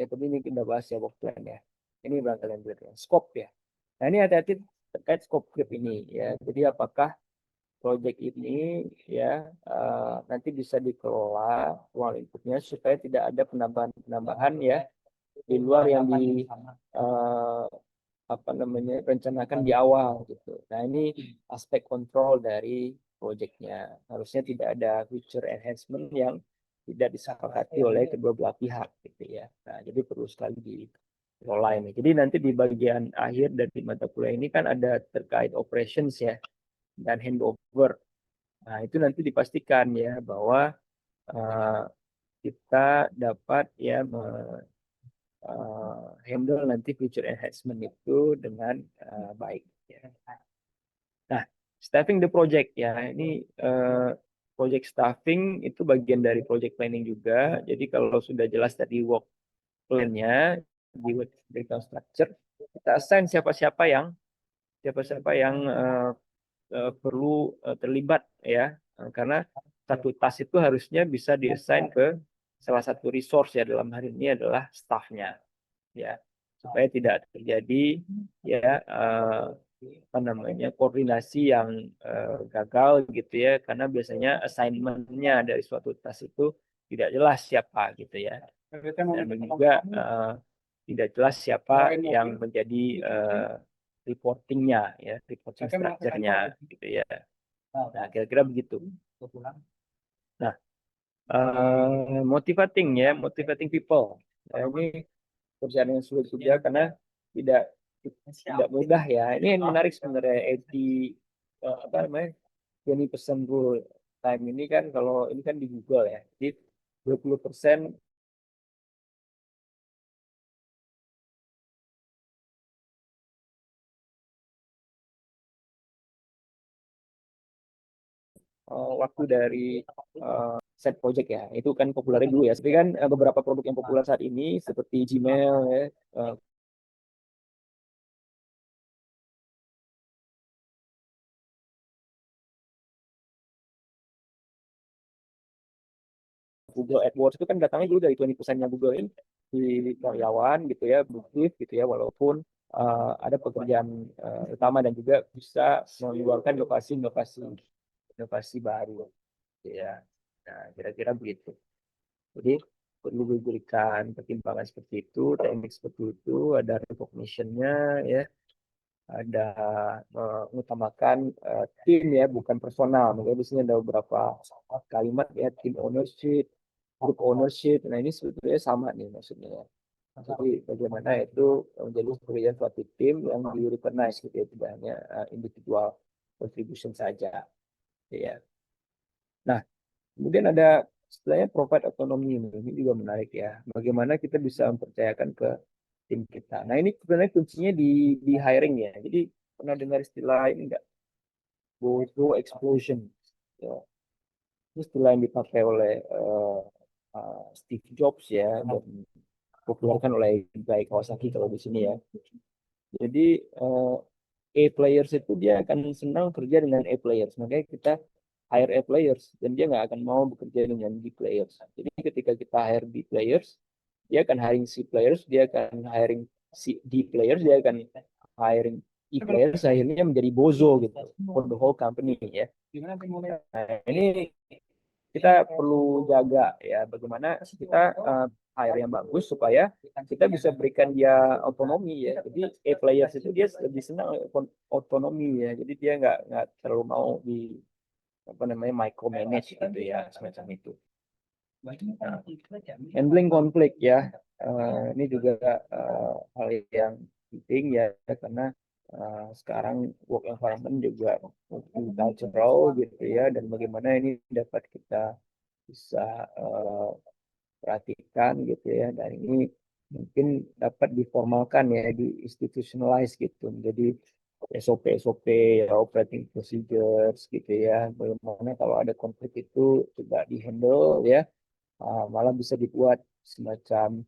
Ya, tapi ini kita bahas ya work plan ya. Ini barangkali yang ya. Scope ya. Nah, ini hati-hati terkait scope creep ini ya. Jadi apakah proyek ini ya nanti bisa dikelola uang inputnya supaya tidak ada penambahan-penambahan ya di luar yang di apa namanya rencanakan di awal gitu. Nah, ini aspek kontrol dari proyeknya. Harusnya tidak ada feature enhancement yang tidak disepakati oleh kedua belah pihak gitu ya. Nah, jadi perlu sekali dikelola ini. Jadi nanti di bagian akhir dari mata kuliah ini kan ada terkait operations ya dan handover. Nah, itu nanti dipastikan ya bahwa uh, kita dapat ya handle nanti future enhancement itu dengan baik. Ya. Nah, staffing the project ya, ini project staffing itu bagian dari project planning juga. Jadi kalau sudah jelas tadi work plan-nya di work breakdown structure, kita assign siapa-siapa yang perlu terlibat ya. Karena satu task itu harusnya bisa diassign ke salah satu resource ya, dalam hari ini adalah staffnya ya, supaya tidak terjadi ya apa namanya koordinasi yang gagal gitu ya, karena biasanya assignment-nya dari suatu task itu tidak jelas siapa gitu ya, dan juga tidak jelas siapa yang menjadi reportingnya ya, reporting structure-nya gitu ya. Nah, kira-kira begitu. Nah, motivating people. Nah, ini pekerjaan yang sulit juga karena tidak tidak mudah ya. Ini yang menarik sebenarnya, 80 apa namanya 20% rule time ini kan, kalau ini kan di Google ya. Jadi 20% waktu dari set project ya. Itu kan populernya dulu ya. Tapi kan beberapa produk yang populer saat ini seperti Gmail ya, Google AdWords itu kan datangnya dulu dari 20%-nya Google ini di karyawan gitu ya, produktif gitu ya, walaupun ada pekerjaan utama dan juga bisa mengeluarkan inovasi baru gitu ya. Nah, kira-kira begitu. Jadi perlu diberikan pertimbangan seperti itu, teknik seperti itu, ada recognition-nya ya, ada mengutamakan tim ya, bukan personal. Makanya di sini ada beberapa kalimat ya, team ownership, group ownership. Nah ini sebetulnya sama nih maksudnya ya. Jadi bagaimana itu menjadi pekerjaan suatu tim yang di recognize gitu ya, tidak hanya individual contribution saja ya. Nah, kemudian ada istilahnya provide autonomy ini juga menarik ya. Bagaimana kita bisa mempercayakan ke tim kita. Nah, ini sebenarnya kuncinya di hiring ya. Jadi pernah dengar istilah ini enggak? Bozo explosion. Ya. Ini istilah yang dipakai oleh Steve Jobs ya dan populerkan oleh Guy Kawasaki kalau di sini ya. Jadi A players itu dia akan senang kerja dengan A players. Makanya kita hire A players dan dia nggak akan mau bekerja dengan B players. Jadi ketika kita hire B players, dia akan hiring C players, dia akan hiring D players, dia akan hiring E players, akhirnya menjadi bozo gitu for the whole company ya. Nah, ini kita perlu jaga ya bagaimana kita hire yang bagus supaya kita bisa berikan dia otonomi ya. Jadi A players itu dia lebih senang otonomi ya. Jadi dia nggak terlalu mau di apa namanya micromanage gitu ya semacam itu. Nah, handling konflik ya. Ini juga hal yang penting ya karena sekarang work environment juga cultural gitu ya dan bagaimana ini dapat kita bisa perhatikan gitu ya dan ini mungkin dapat diformalkan ya di institutionalize gitu jadi SOP ya operating procedures gitu ya bagaimana kalau ada konflik itu coba dihandle ya malah bisa dibuat semacam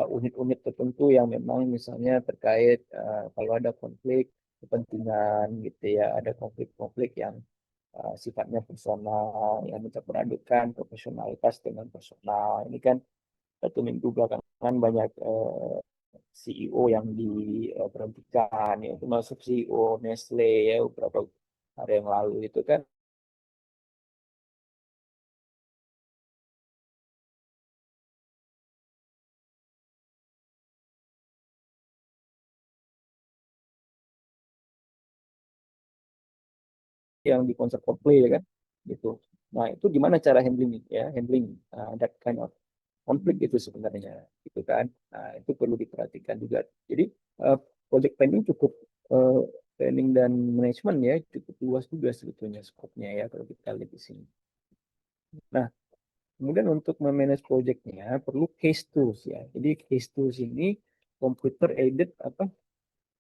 unit-unit tertentu yang memang misalnya terkait kalau ada konflik kepentingan gitu ya ada konflik-konflik yang sifatnya personal yang mencampur adukan profesionalitas dengan personal ini kan satu minggu belakangan banyak CEO yang diberhentikan ya termasuk CEO Nestle ya beberapa hari yang lalu itu kan yang di konser Coldplay ya kan gitu. Nah itu gimana cara handling ya handling that kind of konflik itu sebenarnya gitu kan. Nah itu perlu diperhatikan juga. Jadi uh, project planning cukup uh, planning dan manajemen ya cukup luas juga sebetulnya skopnya ya kalau kita lihat di sini. Nah kemudian untuk memanage projectnya perlu case tools ya. Jadi case tools ini computer aided apa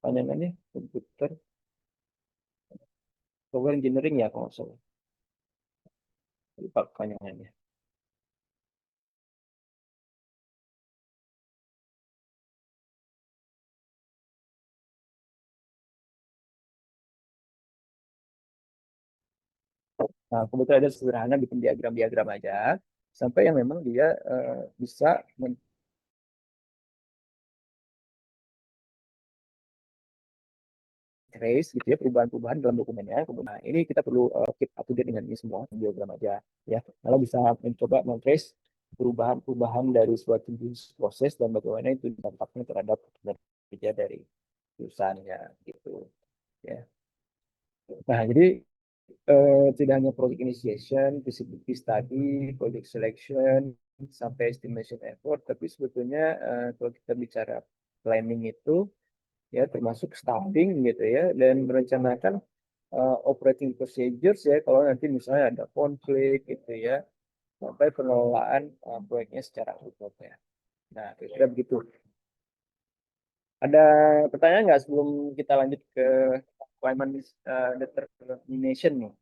panjangannya komputer software engineering ya kalau nggak salah lupa panjangannya. Nah, kebetulan ada sederhana bikin diagram-diagram aja sampai yang memang dia bisa trace gitu ya perubahan-perubahan dalam dokumennya. Nah, ini kita perlu keep up to date dengan ini semua diagram aja ya. Kalau bisa mencoba men-trace perubahan-perubahan dari suatu bisnis proses dan bagaimana itu dampaknya terhadap kerja dari perusahaannya gitu ya. Nah, jadi tidak hanya project initiation, feasibility study, project selection, sampai estimation effort, tapi sebetulnya kalau kita bicara planning itu ya termasuk staffing gitu ya dan merencanakan operating procedures ya kalau nanti misalnya ada konflik gitu ya sampai pengelolaan proyeknya secara utuh ya. Nah, kira-kira begitu. Ada pertanyaan nggak sebelum kita lanjut ke requirement determination nih?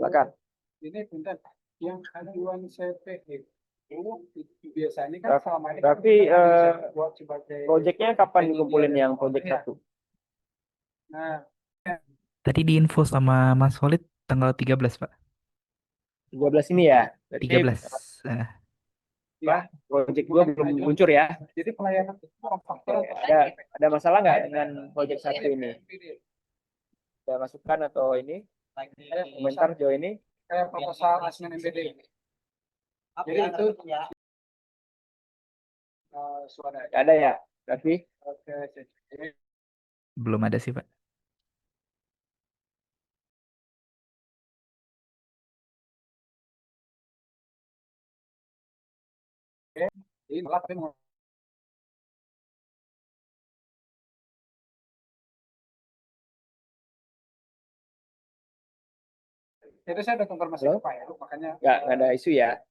silakan. Ini bentar, yang aduan CP itu biasanya kan Raf- selama ini Raffi, buat sebagai Proyeknya kapan dikumpulin yang proyek Iya. 1? Nah, Tadi diinfo sama Mas Holid tanggal 13, Pak. 13 ini ya? Berarti 13. Nah, proyek 2 belum meluncur ya? jadi pelayanan itu faktor Ada masalah nggak dengan proyek 1 ini? Ada masukan atau ini? Komentar sejauh ini? kayak proposal asesmen MBD. Jadi itu suara. Ada ya, Raffi? Oke, jadi belum ada sih, Pak. ini malah tapi mau itu saya ada konfirmasi Halo? ke Pak Heru, makanya Nggak ada isu ya?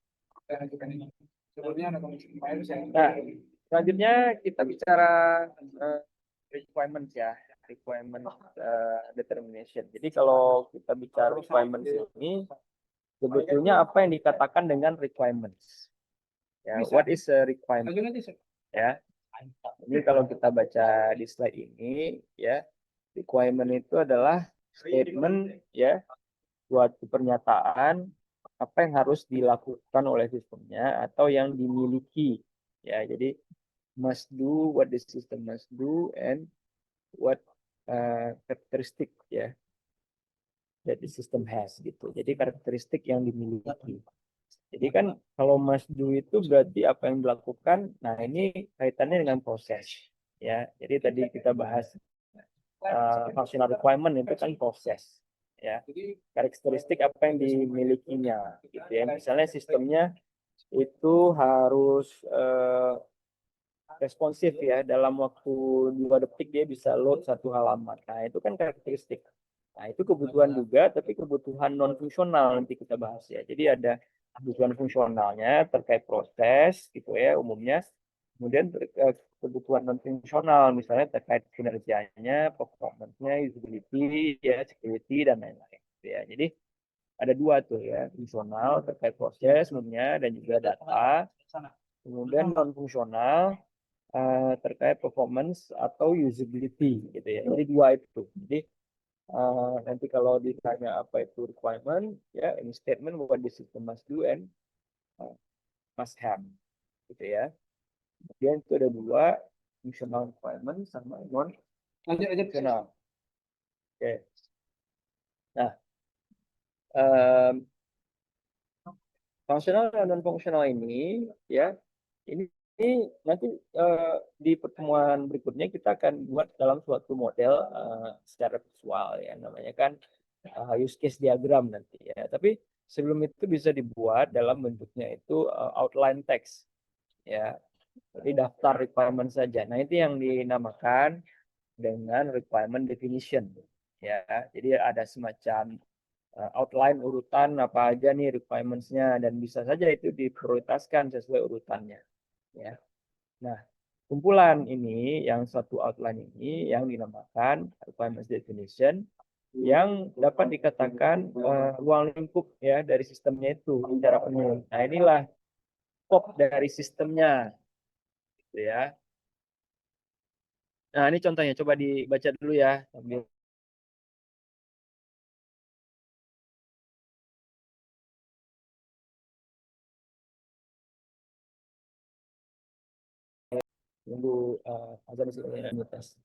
saya lanjutkan ini. Sebelumnya ada konfirmasi ke Pak Heru, saya Nah, selanjutnya kita bicara requirements ya, requirement determination. Jadi kalau kita bicara requirements ini, sebetulnya apa yang dikatakan dengan requirements? Ya, Bisa. what is a requirement? lanjut aja. Ya, ini kalau kita baca di slide ini, ya, requirement itu adalah statement, ya, suatu pernyataan apa yang harus dilakukan oleh sistemnya atau yang dimiliki, ya. Jadi must do what the system must do and what characteristic, ya, that the system has gitu. Jadi karakteristik yang dimiliki. Jadi kan kalau must do itu berarti apa yang dilakukan. Nah, ini kaitannya dengan proses, ya. Jadi tadi kita bahas functional requirement itu kan proses, ya. Karakteristik apa yang dimilikinya gitu ya. Misalnya sistemnya itu harus responsif ya, dalam waktu 2 detik dia bisa load 1 halaman. Nah, itu kan karakteristik. Nah, itu kebutuhan juga, tapi kebutuhan non fungsional nanti kita bahas ya. Jadi ada kebutuhan fungsionalnya terkait proses gitu ya umumnya. Kemudian kebutuhan non fungsional misalnya terkait kinerjanya, performance-nya, usability, ya, security dan lain-lain. Gitu ya. Jadi ada 2 tuh ya, fungsional terkait proses umumnya dan juga data. Kemudian non fungsional terkait performance atau usability gitu ya. Jadi 2 itu. Jadi nanti kalau ditanya apa itu requirement, ya ini statement what the system must do and must have gitu ya. Kemudian itu ada 2, functional requirement sama non Lanjut aja. functional. Oke. Nah, functional dan non functional ini ya, ini nanti di pertemuan berikutnya kita akan buat dalam suatu model secara visual ya, namanya kan use case diagram nanti ya. Tapi sebelum itu bisa dibuat dalam bentuknya itu outline text ya. Jadi daftar requirement saja. Nah, itu yang dinamakan dengan requirement definition ya. Jadi ada semacam outline urutan apa aja nih requirements-nya dan bisa saja itu diprioritaskan sesuai urutannya ya. Nah, kumpulan ini yang satu outline ini yang dinamakan requirements definition yang dapat dikatakan ruang lingkup ya dari sistemnya itu secara penuh. Nah, inilah scope dari sistemnya gitu ya. Nah, ini contohnya coba dibaca dulu ya sambil tunggu azan tes.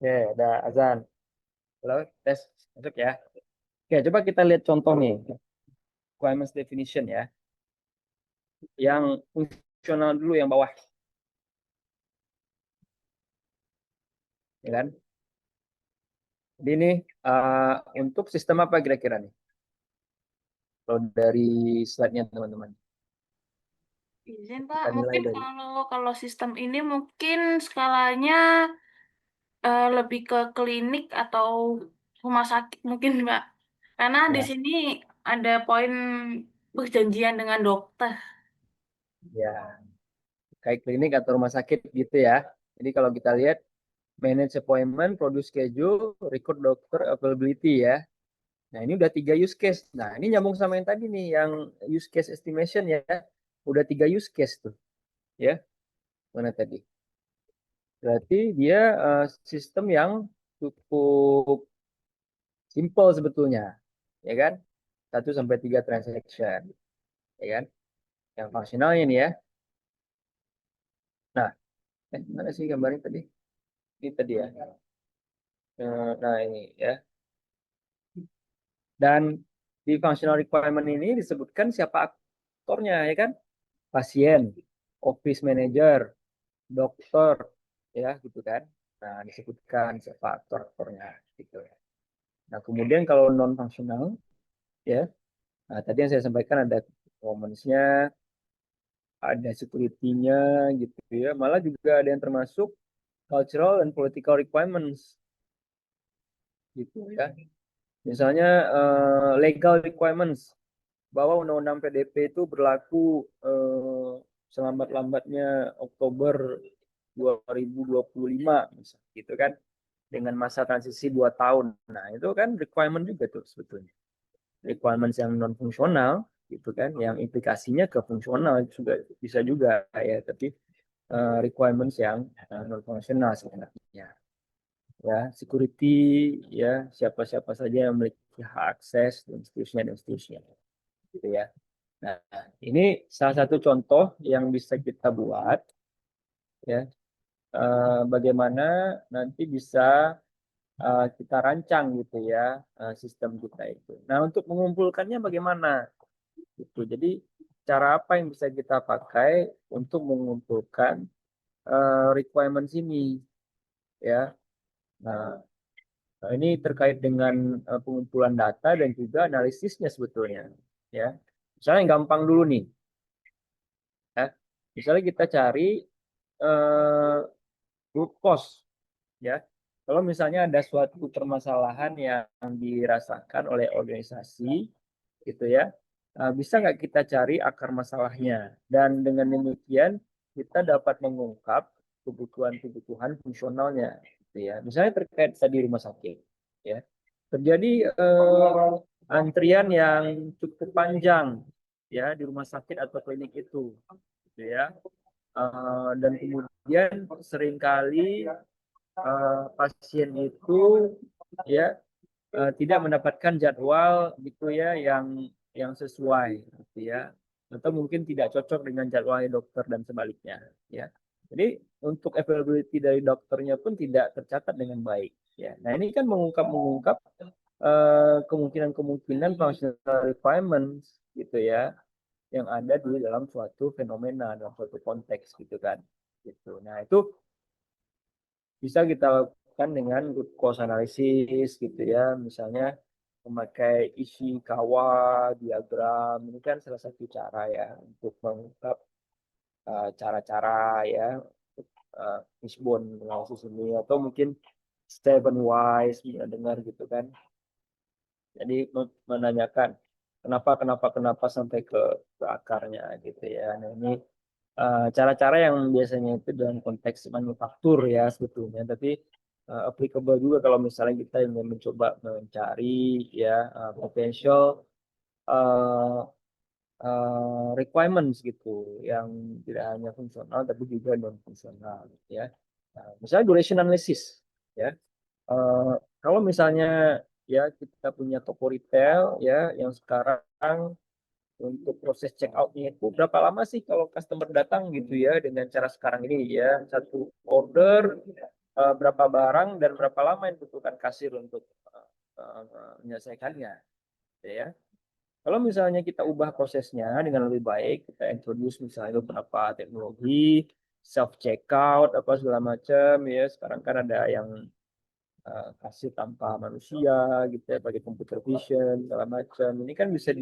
Oke, ada azan. Halo, tes masuk ya. Oke, coba kita lihat contoh nih. Requirements definition ya. Yang fungsional dulu yang bawah. Ya kan? Jadi ini untuk sistem apa kira-kira nih? Kalau dari slide-nya teman-teman. Izin Pak, Kita nilai mungkin dari kalau sistem ini mungkin skalanya lebih ke klinik atau rumah sakit mungkin Pak. Karena di ya, sini ada poin perjanjian dengan dokter. ya kayak klinik atau rumah sakit gitu ya. Jadi kalau kita lihat manage appointment, produce schedule, record doctor availability ya. Nah, ini udah 3 use case. Nah, ini nyambung sama yang tadi nih, yang use case estimation ya. Udah 3 use case tuh. Ya, mana tadi? Berarti dia sistem yang cukup simple sebetulnya. Ya kan? 1 sampai 3 transaction. Ya kan? Yang fungsionalnya nih ya. Nah, mana sih gambarnya tadi? Ini tadi ya. Nah, ini ya. Dan di functional requirement ini disebutkan siapa aktornya ya kan? Pasien, office manager, dokter, ya gitu kan. Nah, disebutkan siapa aktor-aktornya gitu ya. Nah, kemudian kalau non functional ya, nah tadi yang saya sampaikan ada performance-nya, ada security-nya gitu ya. Malah juga ada yang termasuk cultural and political requirements gitu ya. Misalnya legal requirements bahwa Undang-Undang PDP itu berlaku selambat-lambatnya Oktober 2025 misalnya gitu kan, dengan masa transisi 2 tahun. Nah, itu kan requirement juga tuh sebetulnya. Requirements yang non fungsional gitu kan, yang implikasinya ke fungsional juga bisa juga ya, tapi requirements yang non fungsional sebenarnya. Ya, security ya, siapa-siapa saja yang memiliki hak akses dan seterusnya gitu ya. Nah, ini salah satu contoh yang bisa kita buat ya, bagaimana nanti bisa kita rancang gitu ya sistem kita itu. Nah, untuk mengumpulkannya bagaimana? Gitu. Jadi cara apa yang bisa kita pakai untuk mengumpulkan requirements ini ya. Nah, ini terkait dengan pengumpulan data dan juga analisisnya sebetulnya ya. Misalnya yang gampang dulu nih ya. Misalnya kita cari root cause ya. Kalau misalnya ada suatu permasalahan yang dirasakan oleh organisasi gitu ya, bisa nggak kita cari akar masalahnya, dan dengan demikian kita dapat mengungkap kebutuhan-kebutuhan fungsionalnya gitu ya. Misalnya terkait tadi rumah sakit ya, terjadi antrian yang cukup panjang ya di rumah sakit atau klinik itu gitu ya. Dan kemudian seringkali pasien itu ya tidak mendapatkan jadwal gitu ya yang sesuai gitu ya, atau mungkin tidak cocok dengan jadwal dokter dan sebaliknya ya. Jadi untuk availability dari dokternya pun tidak tercatat dengan baik ya. Nah, ini kan mengungkap kemungkinan-kemungkinan functional requirements gitu ya, yang ada di dalam suatu fenomena, dalam suatu konteks gitu kan gitu. Nah, itu bisa kita lakukan dengan root cause analysis gitu ya, misalnya memakai Ishikawa diagram. Ini kan salah satu cara ya untuk mengungkap cara-cara ya fishbone analysis ini, atau mungkin Seven Whys ya, dengar gitu kan. Jadi menanyakan kenapa sampai ke akarnya gitu ya. Nah, ini cara-cara yang biasanya itu dalam konteks manufaktur ya sebetulnya, tapi applicable juga kalau misalnya kita ingin mencoba mencari ya potential uh, requirements gitu, yang tidak hanya fungsional tapi juga non fungsional gitu ya. Nah, misalnya duration analysis ya. Uh, Kalau misalnya ya kita punya toko retail ya yang sekarang untuk proses check out-nya itu berapa lama sih kalau customer datang gitu ya, dengan cara sekarang ini ya, satu order berapa barang dan berapa lama yang dibutuhkan kasir untuk menyelesaikannya, ya. Kalau misalnya kita ubah prosesnya dengan lebih baik, kita introduce misalnya beberapa teknologi, self checkout apa segala macam, ya. Sekarang kan ada yang kasir tanpa manusia gitu ya, pakai computer vision segala macam. Ini kan bisa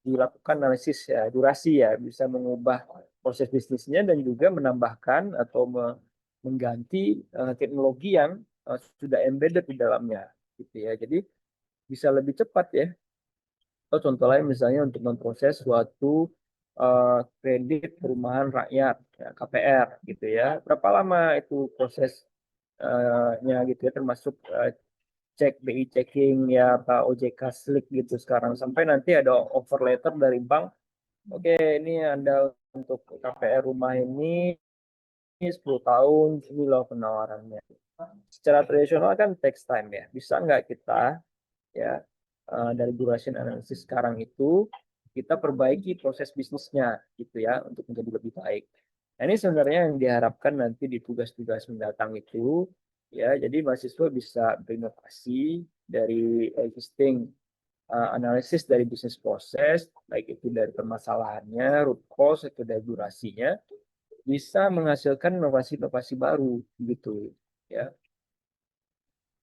dilakukan analisis ya, durasi ya, bisa mengubah proses bisnisnya dan juga menambahkan atau mengganti teknologi yang sudah embedded di dalamnya gitu ya. Jadi bisa lebih cepat ya. Atau contoh lain misalnya untuk memproses suatu kredit perumahan rakyat ya, KPR gitu ya. Berapa lama itu prosesnya gitu ya, termasuk cek BI checking ya, Pak OJK Slick gitu sekarang, sampai nanti ada offer letter dari bank. Oke, ini Anda untuk KPR rumah ini 10 tahun, ini loh penawarannya. Secara tradisional kan takes time ya. Bisa nggak kita ya dari duration analysis sekarang itu kita perbaiki proses bisnisnya gitu ya untuk menjadi lebih baik. Nah, ini sebenarnya yang diharapkan nanti di tugas-tugas mendatang itu ya. Jadi mahasiswa bisa berinovasi dari existing analisis dari bisnis proses, baik itu dari permasalahannya, root cause, atau dari durasinya, bisa menghasilkan inovasi-inovasi baru gitu ya.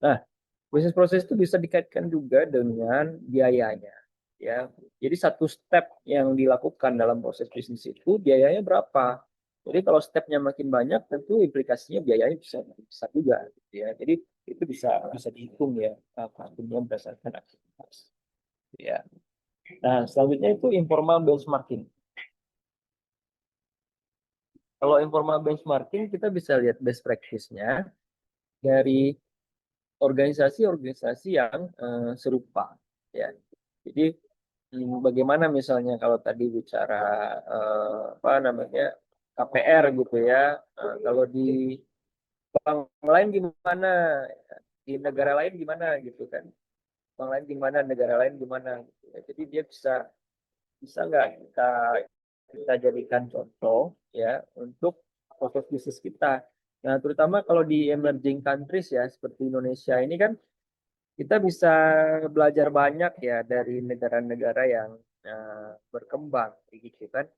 Nah, bisnis proses itu bisa dikaitkan juga dengan biayanya ya. Jadi satu step yang dilakukan dalam proses bisnis itu biayanya berapa. Jadi kalau stepnya makin banyak tentu implikasinya biayanya bisa besar juga gitu ya. Jadi itu bisa dihitung ya fakturnya berdasarkan aktivitas ya. Nah, selanjutnya itu informal benchmarking. Kalau informal benchmarking kita bisa lihat best practice-nya dari organisasi-organisasi yang serupa ya. Jadi bagaimana misalnya kalau tadi bicara apa namanya KPR gitu ya, kalau di bank lain gimana, di negara lain gimana gitu kan, bank lain gimana, negara lain gimana gitu ya. Jadi dia bisa nggak kita jadikan contoh ya untuk proses bisnis kita. Nah, terutama kalau di emerging countries ya seperti Indonesia ini kan kita bisa belajar banyak ya dari negara-negara yang berkembang gitu kan.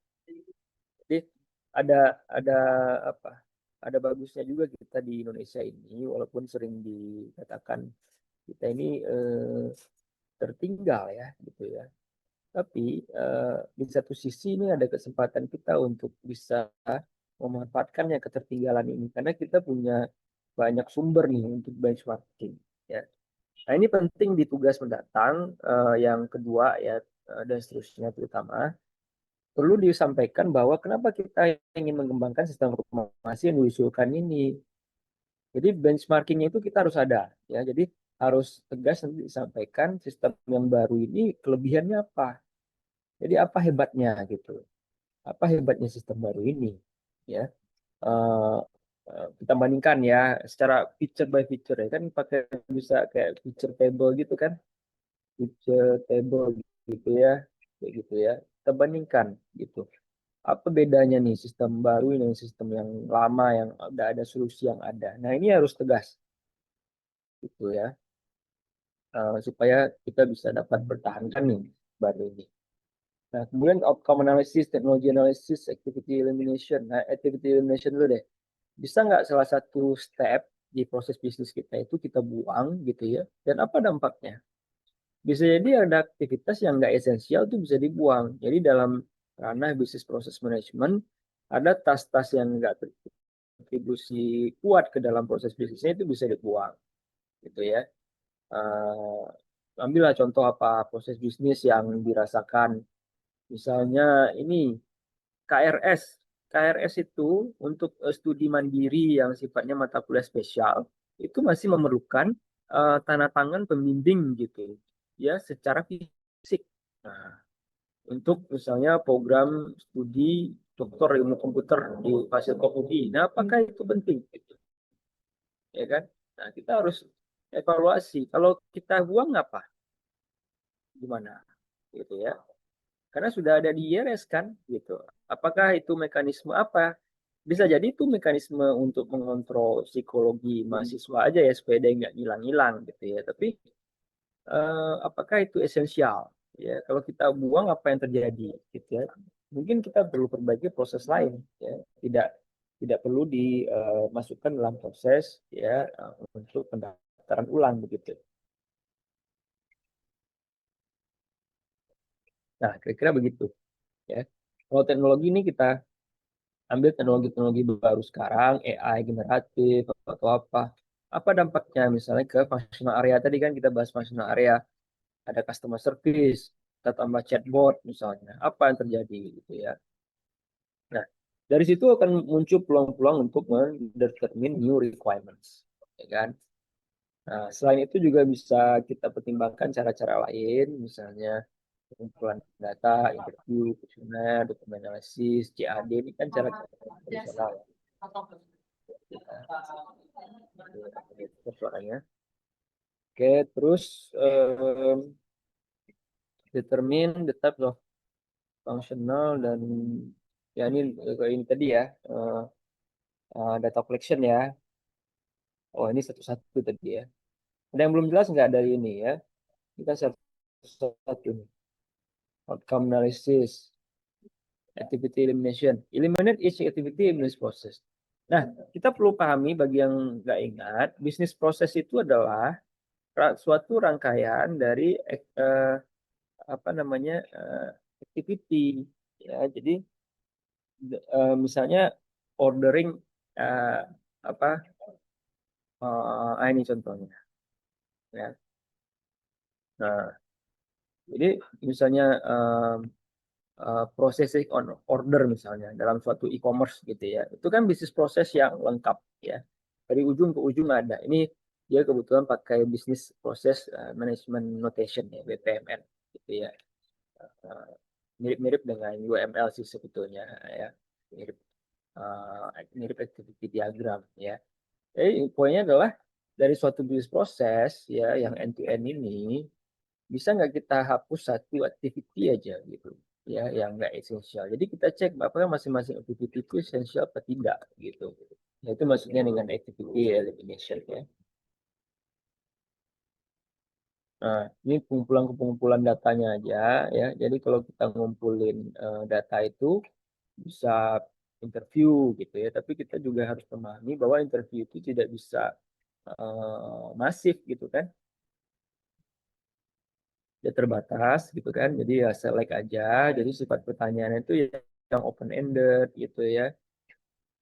Jadi ada apa? Ada bagusnya juga kita di Indonesia ini, walaupun sering dikatakan kita ini tertinggal ya gitu ya. Tapi di satu sisi ini ada kesempatan kita untuk bisa memanfaatkannya ketertinggalan ini karena kita punya banyak sumber nih untuk benchmarking ya. Nah, ini penting di tugas mendatang yang kedua ya dan seterusnya, terutama perlu disampaikan bahwa kenapa kita ingin mengembangkan sistem informasi yang diusulkan ini. Jadi benchmarkingnya itu kita harus ada ya. Jadi harus tegas nanti disampaikan sistem yang baru ini kelebihannya apa. Jadi apa hebatnya gitu. Apa hebatnya sistem baru ini ya. Uh, kita bandingkan ya secara feature by feature ya kan, pakai bisa kayak feature table gitu kan, feature table gitu ya, kayak gitu ya. Kita bandingkan gitu. Apa bedanya nih sistem baru ini, sistem yang lama yang udah ada solusi yang ada. Nah, ini harus tegas gitu ya. Supaya kita bisa dapat pertahankan nih baru ini. Nah, kemudian outcome analysis, technology analysis, activity elimination. Nah, activity elimination dulu deh. Bisa nggak salah satu step di proses bisnis kita itu kita buang gitu ya? Dan apa dampaknya? Bisa jadi ada aktivitas yang nggak esensial itu bisa dibuang. Jadi dalam ranah bisnis proses management ada tas-tas yang nggak berkontribusi kuat ke dalam proses bisnisnya itu bisa dibuang, gitu ya. Ambillah contoh apa proses bisnis yang dirasakan, misalnya ini KRS. KRS itu untuk studi mandiri yang sifatnya mata kuliah spesial itu masih memerlukan tanda tangan pembimbing gitu ya secara fisik. Nah, untuk misalnya program studi doktor ilmu komputer di Fasilkom UI. Nah, apakah itu penting? Gitu. Ya kan? Nah, kita harus evaluasi. Kalau kita buang apa? Gimana? Gitu ya. Karena sudah ada di IRS kan, gitu. Apakah itu mekanisme apa bisa jadi itu mekanisme untuk mengontrol psikologi mahasiswa aja ya supaya dia nggak hilang-hilang gitu ya. Tapi apakah itu esensial? Ya, kalau kita buang apa yang terjadi gitu ya. Mungkin kita perlu perbaiki proses lain ya. Tidak perlu dimasukkan dalam proses ya untuk pendaftaran ulang begitu. Nah, kira-kira begitu ya. Kalau teknologi ini kita ambil teknologi-teknologi baru sekarang, AI generatif atau apa. Apa dampaknya misalnya ke functional area tadi kan kita bahas functional area, ada customer service, kita tambah chatbot misalnya. Apa yang terjadi gitu ya. Nah, dari situ akan muncul peluang-peluang untuk mendetermine new requirements, ya kan? Nah, selain itu juga bisa kita pertimbangkan cara-cara lain, misalnya pengumpulan data, interview, kuesioner, dokumen analisis, CAD ini kan cara-cara tradisional ya. Suaranya. Oke, terus determine the type of functional dan ya ini tadi ya data collection ya. Oh ini satu-satu tadi ya. Ada yang belum jelas nggak dari ini ya? Kita satu-satu nih. Outcome analysis, activity elimination. Eliminate each activity in this process. Nah, kita perlu pahami bagi yang nggak ingat, bisnis proses itu adalah suatu rangkaian dari apa namanya activity ya. Jadi misalnya ordering apa ini contohnya ya. Nah, jadi misalnya processing on order misalnya dalam suatu e-commerce gitu ya. Itu kan bisnis proses yang lengkap ya. Dari ujung ke ujung ada. Ini dia kebetulan pakai bisnis proses management notation ya, BPMN gitu ya. Mirip-mirip dengan UML sih sebetulnya ya. Mirip mirip activity diagram ya. Jadi poinnya adalah dari suatu bisnis proses ya yang end to end ini bisa nggak kita hapus satu activity aja gitu ya yang nggak esensial. Jadi kita cek apakah masing-masing activity itu esensial atau tidak gitu. Ya, itu maksudnya dengan activity elimination ya. Nah, ini pengumpulan datanya aja ya. Jadi kalau kita ngumpulin data itu bisa interview gitu ya. Tapi kita juga harus memahami bahwa interview itu tidak bisa masif gitu kan. Dia terbatas gitu kan. Jadi ya select aja. Jadi sifat pertanyaan itu yang open ended gitu ya.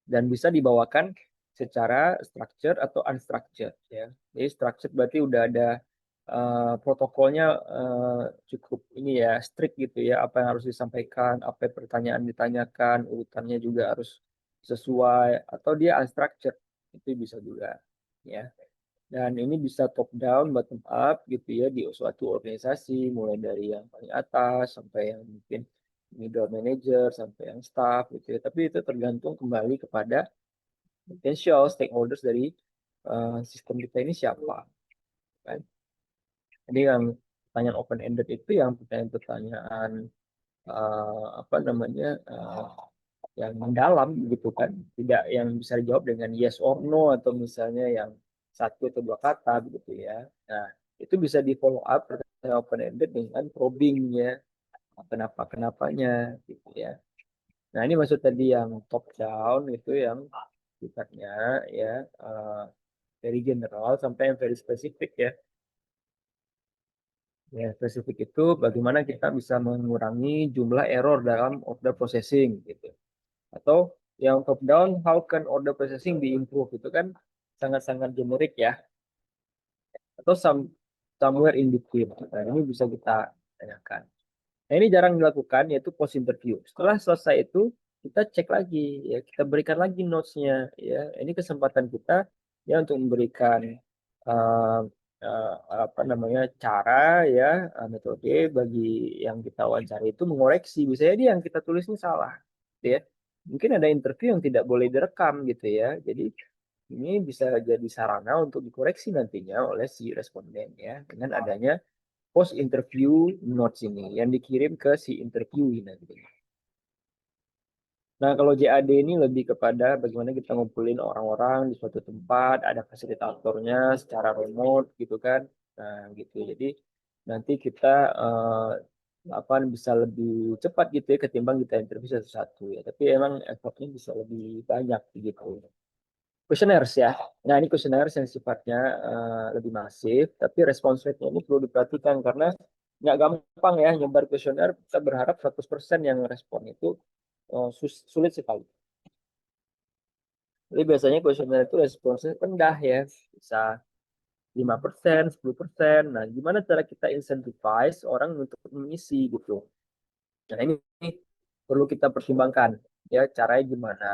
Dan bisa dibawakan secara structure atau unstructured ya. Jadi structured berarti udah ada protokolnya cukup ini ya strict gitu ya, apa yang harus disampaikan, apa pertanyaan ditanyakan, urutannya juga harus sesuai, atau dia unstructured itu bisa juga ya. Dan ini bisa top down, bottom up gitu ya di suatu organisasi, mulai dari yang paling atas sampai yang mungkin middle manager sampai yang staff gitu ya. Tapi itu tergantung kembali kepada potential stakeholders dari sistem kita ini siapa kan. Jadi yang pertanyaan open ended itu yang pertanyaan-pertanyaan apa namanya yang mendalam gitu kan, tidak yang bisa dijawab dengan yes or no atau misalnya yang satu atau dua kata begitu ya. Nah itu bisa di follow up pertanyaan open ended dengan probingnya kenapanya gitu ya. Nah ini maksud tadi yang top down itu yang sifatnya ya very general sampai yang very spesifik ya. Ya, spesifik itu bagaimana kita bisa mengurangi jumlah error dalam order processing gitu. Atau yang top down, how can order processing be improved itu kan sangat-sangat generik ya. Atau somewhere in between. Nah, ini bisa kita tanyakan. Nah, ini jarang dilakukan yaitu post interview. Setelah selesai itu kita cek lagi ya, kita berikan lagi notes-nya ya. Ini kesempatan kita ya untuk memberikan uh, apa namanya cara ya metode bagi yang kita wawancara itu mengoreksi bisa jadi yang kita tulis ini salah gitu ya. Mungkin ada interview yang tidak boleh direkam gitu ya. Jadi ini bisa jadi sarana untuk dikoreksi nantinya oleh si responden ya dengan adanya post interview notes ini yang dikirim ke si interviewee nanti. Nah, kalau JAD ini lebih kepada bagaimana kita ngumpulin orang-orang di suatu tempat, ada fasilitatornya secara remote gitu kan. Nah, gitu. Jadi nanti kita apa bisa lebih cepat gitu ya ketimbang kita interview satu-satu ya. Tapi emang effortnya bisa lebih banyak gitu. Questionnaires ya. Nah, ini questionnaires yang sifatnya lebih masif, tapi response rate-nya ini perlu diperhatikan karena nggak gampang ya nyebar questionnaire. Kita berharap 100% yang respon itu sulit sekali. Jadi biasanya questionnaire itu responsnya rendah ya, bisa 5%, 10%. Nah, gimana cara kita incentivize orang untuk mengisi gitu. Nah, ini perlu kita pertimbangkan ya caranya gimana.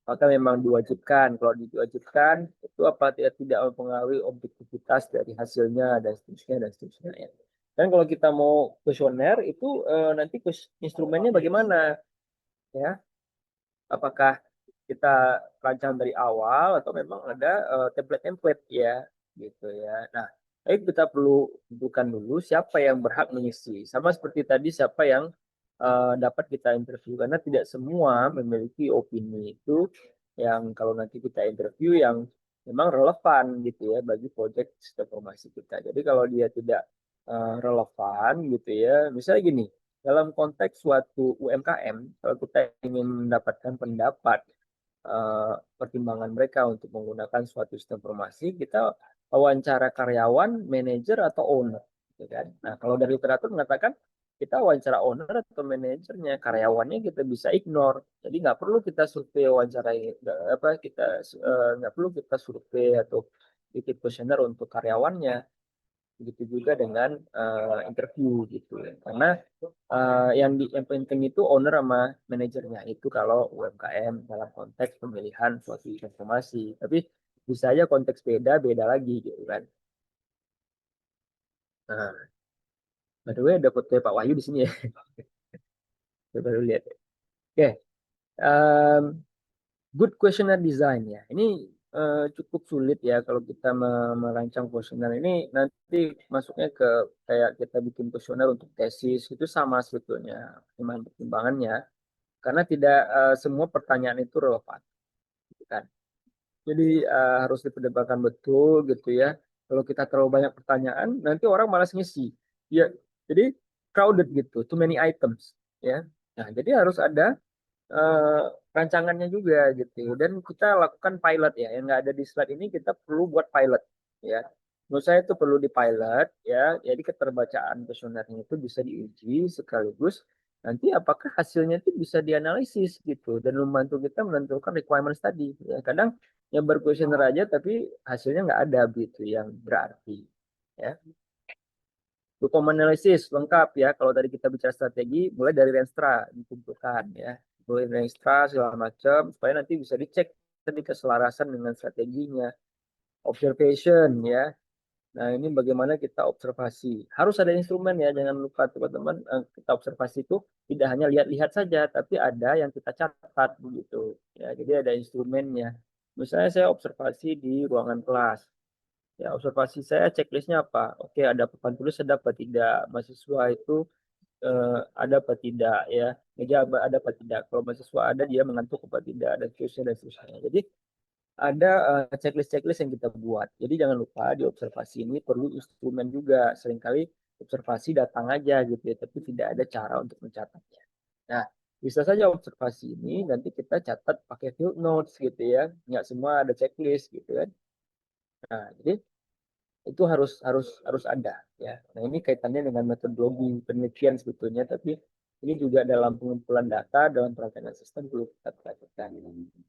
Apakah memang diwajibkan? Kalau diwajibkan, itu apa tidak mempengaruhi objektivitas dari hasilnya dan seterusnya dan seterusnya ya. Dan kalau kita mau kuesioner itu nanti instrumennya bagaimana ya? Apakah kita rancang dari awal atau memang ada template-template ya gitu ya. Nah, tapi kita perlu tentukan dulu siapa yang berhak mengisi. Sama seperti tadi siapa yang dapat kita interview karena tidak semua memiliki opini itu yang kalau nanti kita interview yang memang relevan gitu ya bagi proyek sistem informasi kita. Jadi kalau dia tidak relevan gitu ya, misalnya gini, dalam konteks suatu UMKM, kalau kita ingin mendapatkan pendapat pertimbangan mereka untuk menggunakan suatu sistem informasi, kita wawancara karyawan, manajer atau owner, gitu kan? Nah, kalau dari literatur mengatakan kita wawancara owner atau manajernya, karyawannya kita bisa ignore. Jadi nggak perlu kita survei wawancarai apa kita nggak perlu kita survei atau bikin kuesioner untuk karyawannya. Begitu juga dengan interview gitu ya. Karena yang penting itu owner sama manajernya itu kalau UMKM dalam konteks pemilihan suatu informasi. Tapi bisa aja konteks beda beda lagi gitu kan. Nah, by the way ada foto Pak Wahyu di sini ya. Coba baru lihat. Oke, um, good questionnaire design ya. Ini cukup sulit ya kalau kita merancang questionnaire ini nanti masuknya ke kayak kita bikin questionnaire untuk tesis itu sama sebetulnya pertimbangannya karena tidak semua pertanyaan itu relevan, gitu kan. Jadi harus diperdebatkan betul gitu ya. Kalau kita terlalu banyak pertanyaan nanti orang malas ngisi. Ya, jadi crowded gitu, too many items ya. Nah, jadi harus ada eh, rancangannya juga gitu dan kita lakukan pilot ya yang nggak ada di slide ini kita perlu buat pilot ya menurut saya itu perlu di pilot ya jadi keterbacaan kuesionernya itu bisa diuji sekaligus nanti apakah hasilnya itu bisa dianalisis gitu dan membantu kita menentukan requirements tadi ya kadang nyebar kuesioner aja tapi hasilnya nggak ada gitu yang berarti ya. Dokumen analisis lengkap ya. Kalau tadi kita bicara strategi, mulai dari Renstra dikumpulkan ya. Mulai Renstra segala macam supaya nanti bisa dicek tadi keselarasan dengan strateginya. Observation ya. Nah, ini bagaimana kita observasi. Harus ada instrumen ya, jangan lupa teman-teman. Kita observasi itu tidak hanya lihat-lihat saja, tapi ada yang kita catat begitu. Ya, jadi ada instrumennya. Misalnya saya observasi di ruangan kelas. Ya, observasi saya checklistnya apa? Oke, ada papan tulis ada apa tidak? Mahasiswa itu ada apa tidak ya? Meja ada apa tidak? Kalau mahasiswa ada dia mengantuk apa tidak? Dan seterusnya dan seterusnya. Jadi ada checklist-checklist yang kita buat. Jadi jangan lupa di observasi ini perlu instrumen juga. Seringkali observasi datang aja gitu ya, tapi tidak ada cara untuk mencatatnya. Nah, bisa saja observasi ini nanti kita catat pakai field notes gitu ya. Nggak semua ada checklist gitu kan. Nah, jadi itu harus ada ya. Nah ini kaitannya dengan metodologi penelitian sebetulnya, tapi ini juga dalam pengumpulan data dalam perancangan sistem perlu kita perhatikan.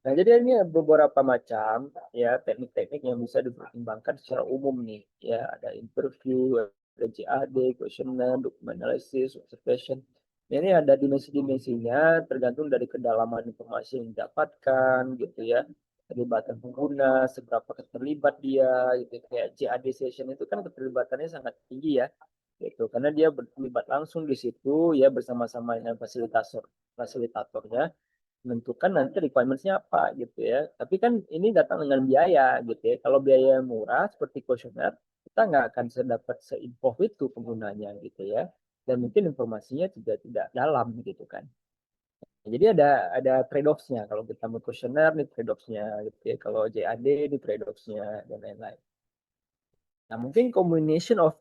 Nah jadi ini beberapa macam ya teknik-teknik yang bisa dipertimbangkan secara umum nih ya ada interview, ada JAD, questionnaire, document analysis, observation. Nah, ini ada dimensi-dimensinya tergantung dari kedalaman informasi yang didapatkan gitu ya keterlibatan pengguna, seberapa terlibat dia, gitu. Kayak CAD session itu kan keterlibatannya sangat tinggi ya, gitu. Karena dia terlibat langsung di situ, ya bersama-sama dengan fasilitatornya, menentukan nanti requirements-nya apa, gitu ya. Tapi kan ini datang dengan biaya, gitu ya. Kalau biaya murah seperti kuesioner, kita nggak akan sedapat seinfo itu penggunanya, gitu ya. Dan mungkin informasinya juga tidak dalam, gitu kan. Jadi ada trade-offs-nya. Kalau kita mau kuesioner nih trade-offs-nya gitu ya. Kalau JAD ini trade-offs-nya dan lain-lain. Nah, mungkin combination of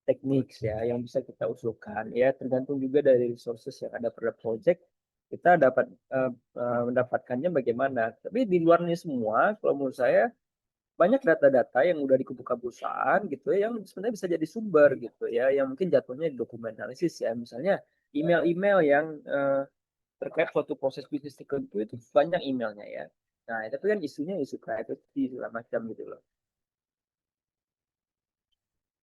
techniques ya yang bisa kita usulkan ya tergantung juga dari resources yang ada pada project kita dapat mendapatkannya bagaimana. Tapi di luarnya semua, kalau menurut saya banyak data-data yang udah dikumpulkan perusahaan gitu ya, yang sebenarnya bisa jadi sumber gitu ya, yang mungkin jatuhnya di dokumen analisis ya, misalnya email-email yang terkait suatu proses bisnis tertentu itu banyak emailnya ya. Nah, itu kan isunya isu privacy segala macam gitu loh.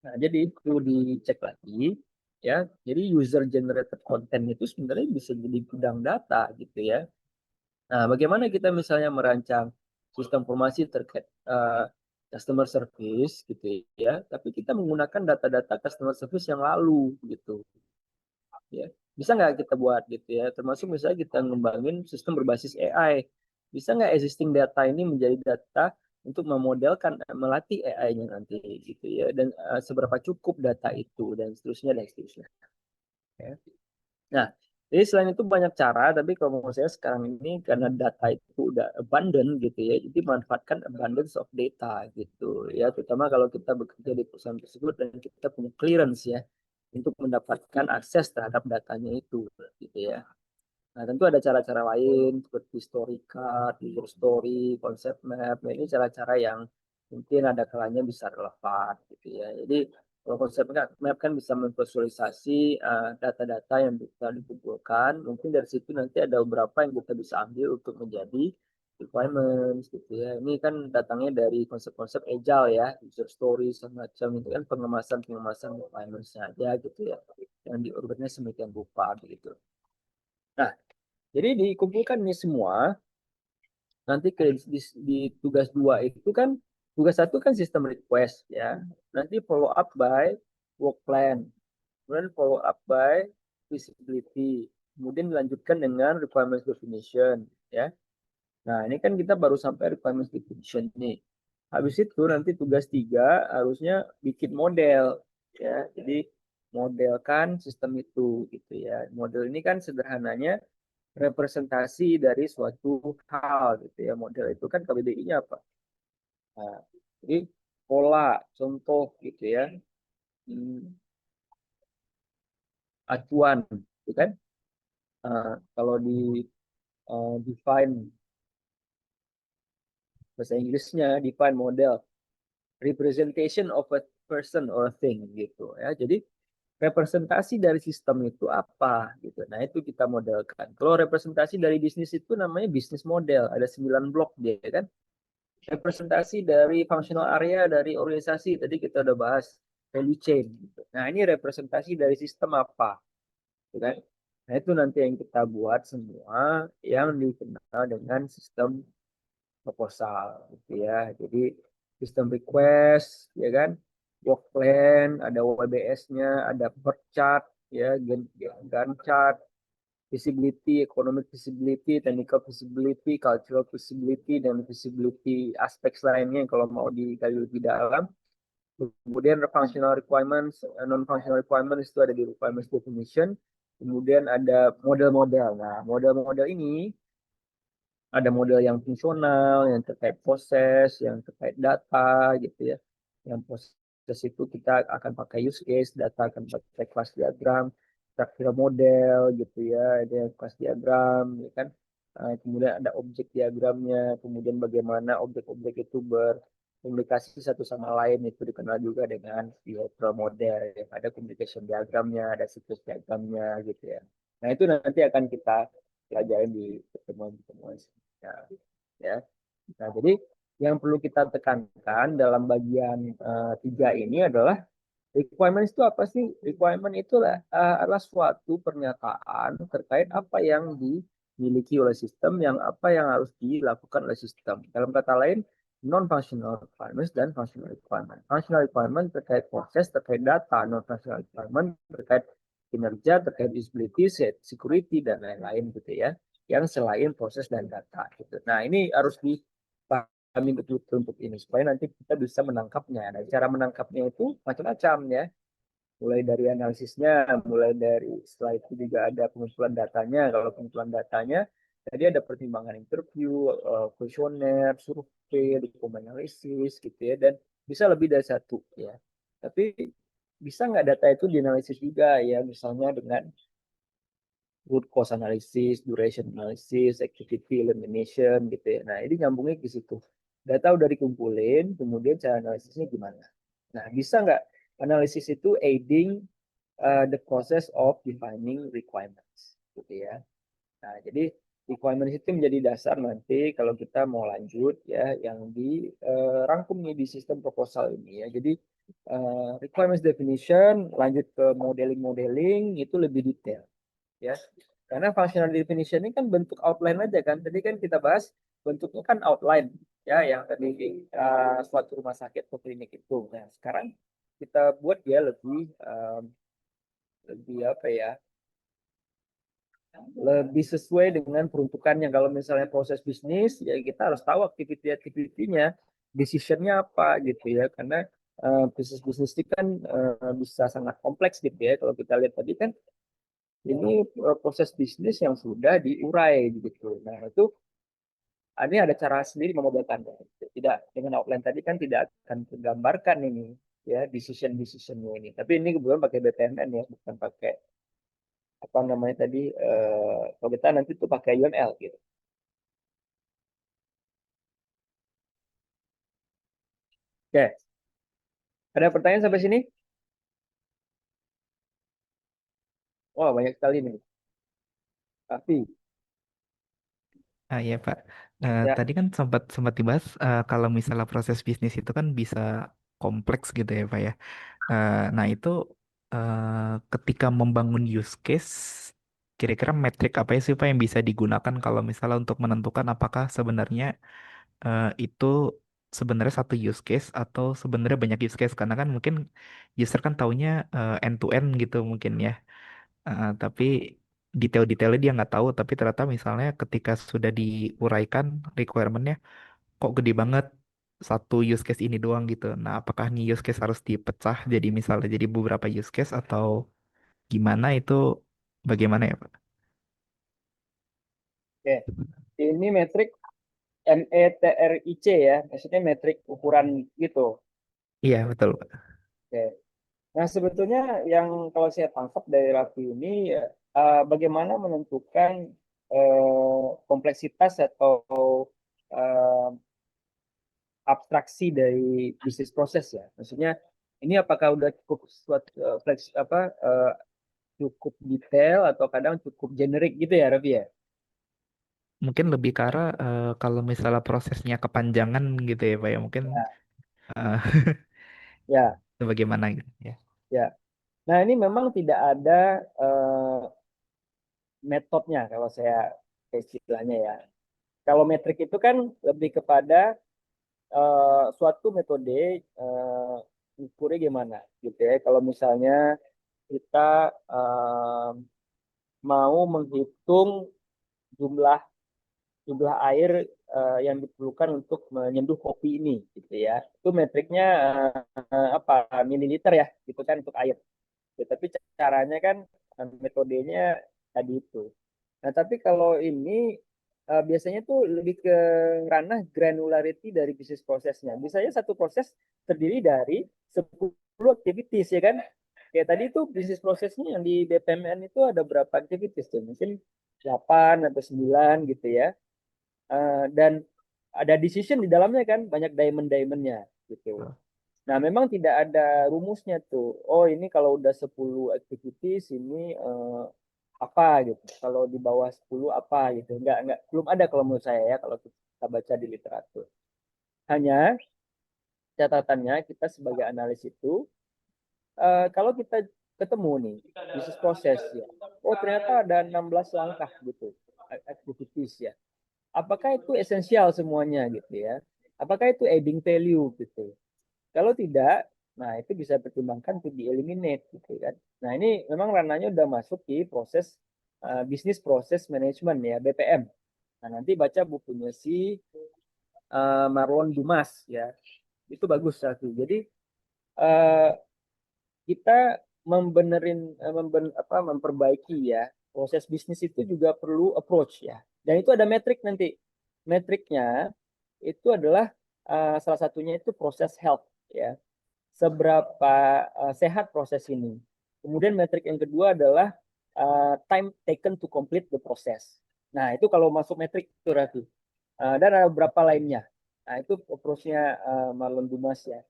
Nah, jadi itu dicek lagi ya. Jadi user generated content itu sebenarnya bisa jadi gudang data gitu ya. Nah, bagaimana kita misalnya merancang sistem informasi terkait customer service gitu ya, tapi kita menggunakan data-data customer service yang lalu gitu ya. Bisa nggak kita buat gitu ya, termasuk misalnya kita ngembangin sistem berbasis AI. Bisa nggak existing data ini menjadi data untuk memodelkan, melatih AI-nya nanti gitu ya, dan seberapa cukup data itu dan seterusnya dan seterusnya. Ya. Nah, jadi selain itu banyak cara, tapi kalau menurut saya sekarang ini karena data itu udah abundant gitu ya, jadi manfaatkan abundance of data gitu ya, terutama kalau kita bekerja di perusahaan tersebut dan kita punya clearance ya untuk mendapatkan akses terhadap datanya itu gitu ya. Nah, tentu ada cara-cara lain seperti story card, user story, concept map. Nah, ini cara-cara yang mungkin ada kalanya bisa relevan gitu ya. Jadi kalau konsep map kan bisa memvisualisasi data-data yang bisa dikumpulkan. Mungkin dari situ nanti ada beberapa yang kita bisa ambil untuk menjadi requirements gitu ya. Ini kan datangnya dari konsep-konsep agile ya, user story semacam itu kan pengemasan requirements-nya aja gitu ya. Yang diurutnya semikian rupa begitu. Nah, jadi dikumpulkan ini semua, nanti di tugas 2 itu kan, tugas 1 kan sistem request ya. Nanti follow up by work plan, kemudian follow up by visibility, kemudian dilanjutkan dengan requirements definition ya. Nah, ini kan kita baru sampai requirements definition nih. Habis itu nanti tugas 3 harusnya bikin model ya. Jadi modelkan sistem itu gitu ya. Model ini kan sederhananya representasi dari suatu hal gitu ya. Model itu kan KBBI-nya apa? Nah, jadi pola, contoh gitu ya. Acuan gitu kan. Kalau di define bahasa Inggrisnya define model representation of a person or a thing gitu ya. Jadi representasi dari sistem itu apa gitu. Nah, itu kita modelkan. Kalau representasi dari bisnis itu namanya bisnis model. Ada 9 blok dia kan. Representasi dari functional area dari organisasi tadi kita udah bahas value chain gitu. Nah, ini representasi dari sistem apa gitu kan. Nah, itu nanti yang kita buat semua yang dikenal dengan sistem proposal gitu ya. Jadi sistem request ya kan, work plan, ada WBS-nya, ada PERT chart ya, Gantt chart, visibility, economic visibility, technical visibility, cultural visibility, dan visibility aspek lainnya kalau mau digali lebih dalam. Kemudian functional requirements, non-functional requirements itu ada di requirements definition. Kemudian ada model-model. Nah, model-model ini ada model yang fungsional, yang terkait proses, yang terkait data gitu ya. Yang proses itu kita akan pakai use case, data akan pakai class diagram, structural model gitu ya, ada yang class diagram ya kan. Kemudian ada objek diagramnya, kemudian bagaimana objek-objek itu berkomunikasi satu sama lain itu dikenal juga dengan behavioral model. Ya. Ada communication diagramnya, ada siklus diagramnya gitu ya. Nah, itu nanti akan kita pelajari di pertemuan-pertemuan ya. Ya. Nah, jadi yang perlu kita tekankan dalam bagian 3 ini adalah requirement itu apa sih? Requirement itu adalah suatu pernyataan terkait apa yang dimiliki oleh sistem, yang apa yang harus dilakukan oleh sistem. Dalam kata lain, non-functional requirements dan functional requirement. Functional requirement terkait proses, terkait data, non-functional requirement terkait kinerja, terkait usability, security, dan lain-lain gitu ya. Yang selain proses dan data. Gitu. Nah, ini harus dipahami betul-betul untuk ini supaya nanti kita bisa menangkapnya. Nah, cara menangkapnya itu macam-macam ya. mulai dari analisisnya, mulai dari setelah itu juga ada pengumpulan datanya. Kalau pengumpulan datanya, tadi ada pertimbangan interview, kuesioner, survei, dokumen analisis gitu ya, dan bisa lebih dari satu ya. Tapi bisa nggak data itu dianalisis juga ya, misalnya dengan root cause analysis, duration analysis, activity elimination gitu ya. Nah, ini nyambungnya ke situ. Data udah dikumpulin, kemudian cara analisisnya gimana? Nah, bisa nggak analisis itu aiding the process of defining requirements gitu ya. Nah, jadi requirements itu menjadi dasar nanti kalau kita mau lanjut ya yang dirangkum nih di sistem proposal ini ya. Jadi requirements definition lanjut ke modeling itu lebih detail ya. Karena functional definition ini kan bentuk outline aja kan. Tadi kan kita bahas bentuknya kan outline ya yang tadi suatu rumah sakit atau klinik itu. Nah, sekarang kita buat dia lebih apa ya? Lebih sesuai dengan peruntukannya. Kalau misalnya proses bisnis, ya kita harus tahu aktiviti-aktivitinya, decisionnya apa gitu ya. Karena bisnis-bisnis ini kan bisa sangat kompleks gitu ya. Kalau kita lihat tadi kan ini proses bisnis yang sudah diurai gitu. Nah itu ini ada cara sendiri memodelkannya. Tidak dengan outline tadi kan tidak akan tergambarkan ini ya decisionnya ini. Tapi ini kebetulan pakai BPMN ya, bukan pakai apa namanya tadi kalau kita nanti tuh pakai UML gitu. Oke, ada pertanyaan sampai sini? Wah, banyak sekali nih. Tapi Iya Pak. ya, Tadi kan sempat sempat dibahas kalau misalnya proses bisnis itu kan bisa kompleks gitu ya Pak ya. Nah itu ketika membangun use case, kira-kira metrik apa sih Pak yang bisa digunakan kalau misalnya untuk menentukan apakah sebenarnya itu sebenarnya satu use case atau sebenarnya banyak use case, karena kan mungkin user kan taunya end to end gitu mungkin ya. Tapi detail-detailnya dia nggak tahu, tapi ternyata misalnya ketika sudah diuraikan requirementnya kok gede banget satu use case ini doang gitu. Nah, apakah nih use case harus dipecah jadi misalnya jadi beberapa use case atau gimana itu, bagaimana ya Pak? oke. Ini metrik METRIC ya, maksudnya metrik ukuran gitu. Iya, betul Pak. Oke. Nah, sebetulnya yang kalau saya tangkap dari Raffi ini ya, bagaimana menentukan kompleksitas atau eh, abstraksi dari bisnis proses ya. Maksudnya ini apakah udah cukup cukup detail atau kadang cukup generik gitu ya, Raffi ya? Mungkin lebih ke arah kalau misalnya prosesnya kepanjangan gitu ya Pak ya, mungkin Ya, eh, ya, itu bagaimana gitu ya. ya. Nah, ini memang tidak ada eh, metodenya kalau saya istilahnya ya. Kalau metrik itu kan lebih kepada suatu metode ukurnya gimana gitu ya. Kalau misalnya kita mau menghitung jumlah jumlah air yang diperlukan untuk menyeduh kopi ini gitu ya. Itu metriknya apa mililiter ya gitu kan untuk air. Ya, tapi caranya kan metodenya tadi itu. Nah, tapi kalau ini biasanya tuh lebih ke ranah granularity dari bisnis prosesnya. Misalnya satu proses terdiri dari 10 activities ya kan. Kayak tadi tuh bisnis prosesnya yang di BPMN itu ada berapa activities tuh? Mungkin 8 atau 9 gitu ya. Dan ada decision di dalamnya kan, banyak diamond-diamondnya gitu. Nah, memang tidak ada rumusnya tuh. Oh, ini kalau udah 10 activities ini apa gitu. Kalau di bawah 10 apa gitu. Enggak, belum ada kalau menurut saya ya kalau kita baca di literatur. Hanya catatannya kita sebagai analis itu kalau kita ketemu nih bisnis proses ya. Oh, ternyata ada 16 langkah gitu activities ya. Apakah itu esensial semuanya gitu ya? Apakah itu adding value gitu? Kalau tidak, nah itu bisa pertimbangkan untuk di-eliminate gitu kan. Nah ini memang ranahnya udah masuk di proses bisnis proses manajemen ya BPM. Nah nanti baca bukunya si Marlon Dumas ya, itu bagus satu. Jadi uh, kita memperbaiki ya proses bisnis itu juga perlu approach ya. Dan itu ada metrik nanti. Metriknya itu adalah salah satunya itu proses health ya. Seberapa sehat proses ini. Kemudian metrik yang kedua adalah time taken to complete the process. Nah, itu kalau masuk metrik itu Raffi. Dan ada beberapa lainnya. Nah, itu approach-nya Marlon Dumas ya.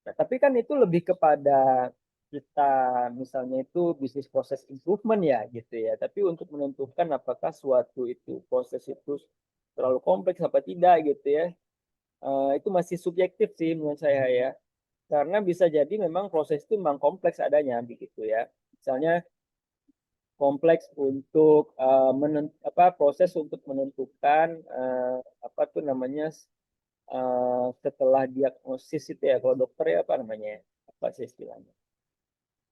Nah, tapi kan itu lebih kepada kita misalnya itu bisnis proses improvement ya gitu ya. Tapi untuk menentukan apakah suatu itu proses itu terlalu kompleks apa tidak gitu ya. Itu masih subjektif sih menurut saya ya. Karena bisa jadi memang proses itu memang kompleks adanya begitu ya. Misalnya kompleks untuk proses untuk menentukan apa tuh namanya setelah diagnosis itu ya kalau dokter ya apa namanya apa sih istilahnya.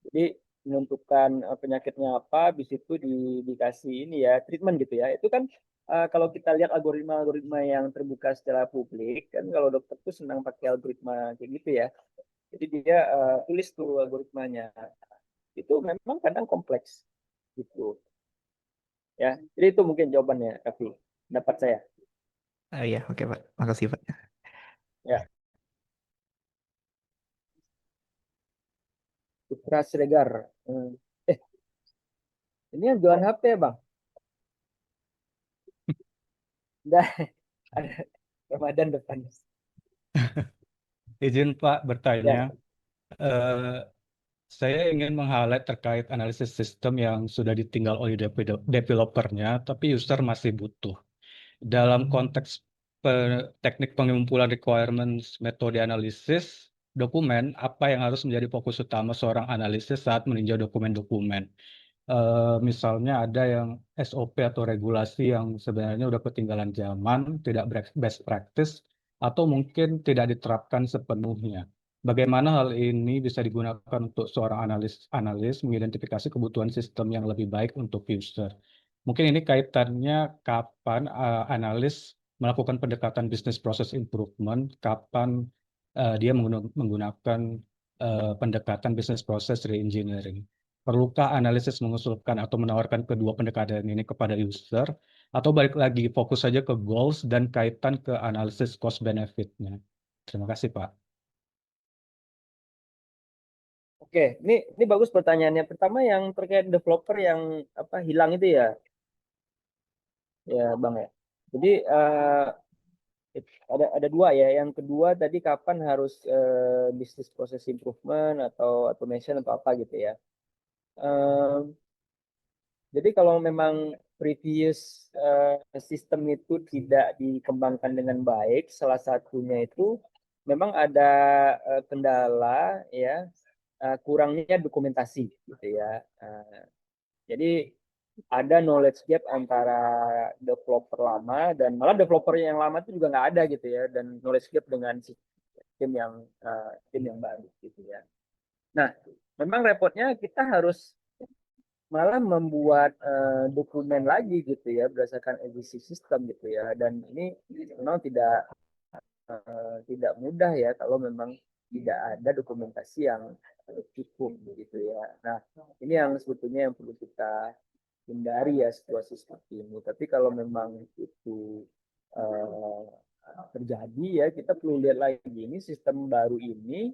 Jadi menentukan penyakitnya apa, habis itu dikasih ini ya treatment gitu ya. Itu kan kalau kita lihat algoritma-algoritma yang terbuka secara publik kan kalau dokter tuh senang pakai algoritma kayak gitu ya. Jadi dia tulis tuh algoritmanya. Itu memang kadang kompleks gitu ya. Jadi itu mungkin jawabannya, Raffi. Dapat saya. Ya, oke Pak. Makasih Pak. Ya, Putra Siregar. Eh, ini yang jualan HP ya, Bang? Udah ada Ramadan depan. Izin Pak bertanya, Ya, eh, saya ingin meng-highlight terkait analisis sistem yang sudah ditinggal oleh developernya, tapi user masih butuh. Dalam konteks teknik pengumpulan requirements metode analisis dokumen, apa yang harus menjadi fokus utama seorang analisis saat meninjau dokumen-dokumen? Misalnya ada yang SOP atau regulasi yang sebenarnya udah ketinggalan zaman, tidak best practice, atau mungkin tidak diterapkan sepenuhnya. Bagaimana hal ini bisa digunakan untuk seorang analis mengidentifikasi kebutuhan sistem yang lebih baik untuk user. Mungkin ini kaitannya kapan analis melakukan pendekatan business process improvement, kapan dia menggunakan pendekatan business process reengineering. Perlukah analisis mengusulkan atau menawarkan kedua pendekatan ini kepada user, atau balik lagi fokus saja ke goals dan kaitan ke analisis cost benefit-nya? Terima kasih, Pak. oke. Ini bagus pertanyaannya. Pertama yang terkait developer yang apa hilang itu ya, ya Bang ya. Jadi ada dua ya. Yang kedua tadi kapan harus business process improvement atau automation atau apa gitu ya. Jadi kalau memang previous sistem itu tidak dikembangkan dengan baik, salah satunya itu memang ada kendala ya kurangnya dokumentasi gitu ya. Jadi ada knowledge gap antara developer lama dan malah developer yang lama itu juga nggak ada gitu ya, dan knowledge gap dengan tim yang baru gitu ya. Nah, memang repotnya kita harus malah membuat dokumen lagi gitu ya berdasarkan existing system gitu ya, dan ini memang tidak mudah ya kalau memang tidak ada dokumentasi yang cukup begitu ya. Nah, ini yang sebetulnya yang perlu kita hindari ya situasi seperti ini. Tapi kalau memang itu uh, terjadi ya kita perlu lihat lagi ini sistem baru ini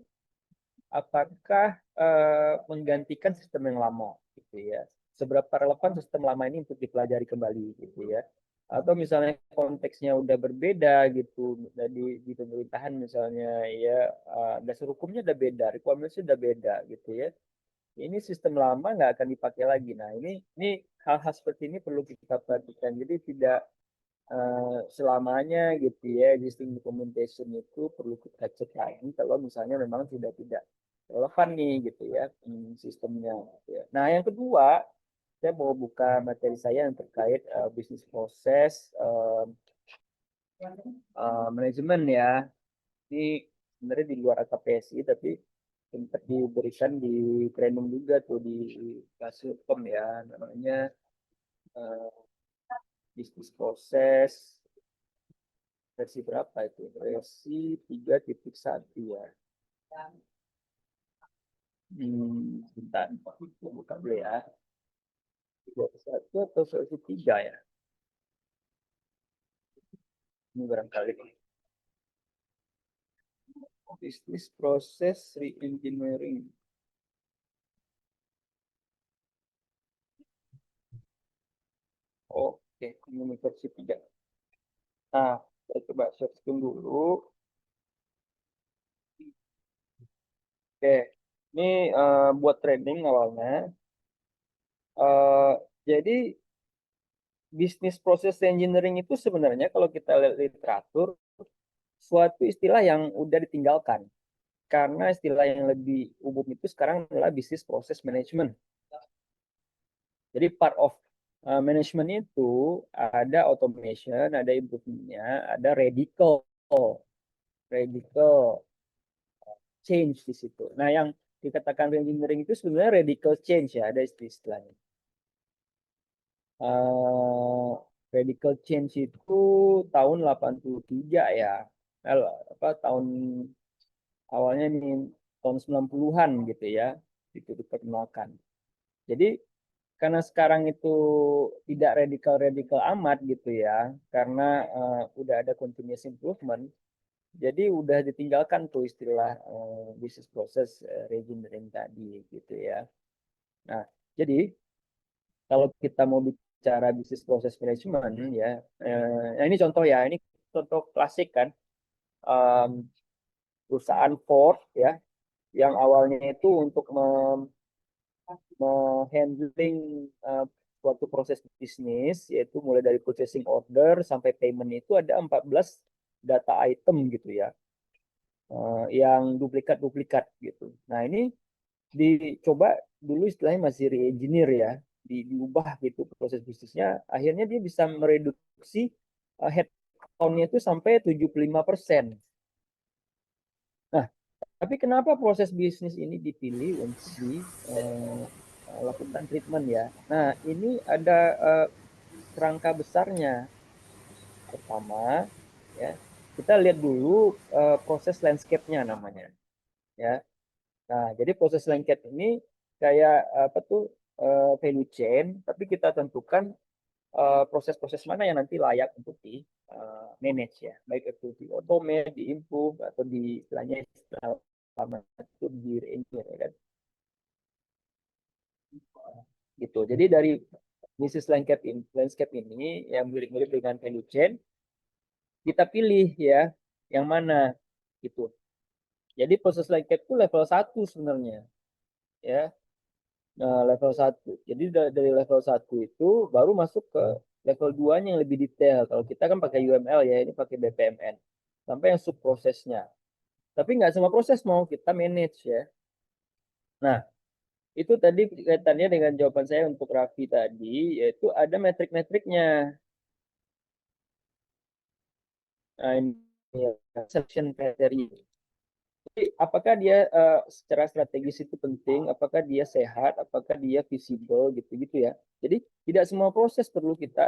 apakah menggantikan sistem yang lama gitu ya. Seberapa relevan sistem lama ini untuk dipelajari kembali gitu ya. Atau misalnya konteksnya udah berbeda gitu di pemerintahan misalnya ya dasar hukumnya udah beda, requirements udah beda gitu ya. Ini sistem lama nggak akan dipakai lagi. Nah, ini hal-hal seperti ini perlu kita perhatikan. Jadi tidak selamanya gitu ya existing documentation itu perlu kita cek lagi kalau misalnya memang tidak relevan nih gitu ya sistemnya gitu ya. Nah, yang kedua saya mau buka materi saya yang terkait bisnis proses manajemen ya. Ini sebenarnya di luar AKPSI tapi sempat diberikan di training juga tuh di Kasulkom ya, namanya uh, bisnis proses versi berapa itu? Versi 3.1 ya. Bentar, buka dulu ya. Versi 1 atau versi 3 ya? Ini barangkali. Business process re-engineering. Oke, ini versi 3. Nah, saya coba searching dulu. Oke, ini buat training awalnya. Jadi business process engineering itu sebenarnya kalau kita lihat literatur suatu istilah yang udah ditinggalkan. Karena istilah yang lebih umum itu sekarang adalah business process management. Jadi part of management itu ada automation, ada improvement-nya, ada radical change di situ. Nah, yang dikatakan engineering itu sebenarnya radical change ya, ada istilahnya. Radical change itu tahun 83 ya. Tahun awalnya ini tahun 90-an gitu ya. Itu diperkenalkan. Jadi karena sekarang itu tidak radikal amat gitu ya, karena udah ada continuous improvement, jadi udah ditinggalkan tuh istilah business process reengineering tadi gitu ya. Nah, jadi kalau kita mau bicara business process management ya, nah ini contoh ya, ini contoh klasik kan, perusahaan Ford ya, yang awalnya itu untuk handling suatu proses bisnis, yaitu mulai dari purchasing order sampai payment itu ada 14 data item gitu ya, yang duplikat gitu. Nah, ini dicoba dulu istilahnya masih re-engineer ya, diubah gitu proses bisnisnya, akhirnya dia bisa mereduksi headcount-nya itu sampai 75%. Nah, tapi kenapa proses bisnis ini dipilih untuk lakukan treatment ya? Nah, ini ada kerangka besarnya. Pertama, ya, kita lihat dulu proses landscape-nya namanya. Ya, nah, jadi proses landscape ini kayak apa tuh value chain, tapi kita tentukan proses-proses mana yang nanti layak untuk di manage ya, baik itu di automate, di improve atau di istilahnya itu di re-engineer ya kan. Gitu. Jadi dari bisnis landscape ini yang mirip-mirip dengan value chain, kita pilih ya yang mana gitu. Jadi proses landscape itu level 1 sebenarnya ya. Nah, level 1. Jadi dari level 1 itu baru masuk ke level 2-nya yang lebih detail. Kalau kita kan pakai UML ya, ini pakai BPMN. Sampai yang sub prosesnya. Tapi nggak semua proses mau kita manage ya. Nah, itu tadi kaitannya dengan jawaban saya untuk Raffi tadi, yaitu ada metrik-metriknya. Nah, ini ya, selection criteria. Jadi, apakah dia secara strategis itu penting, apakah dia sehat, apakah dia visible gitu-gitu ya. Jadi tidak semua proses perlu kita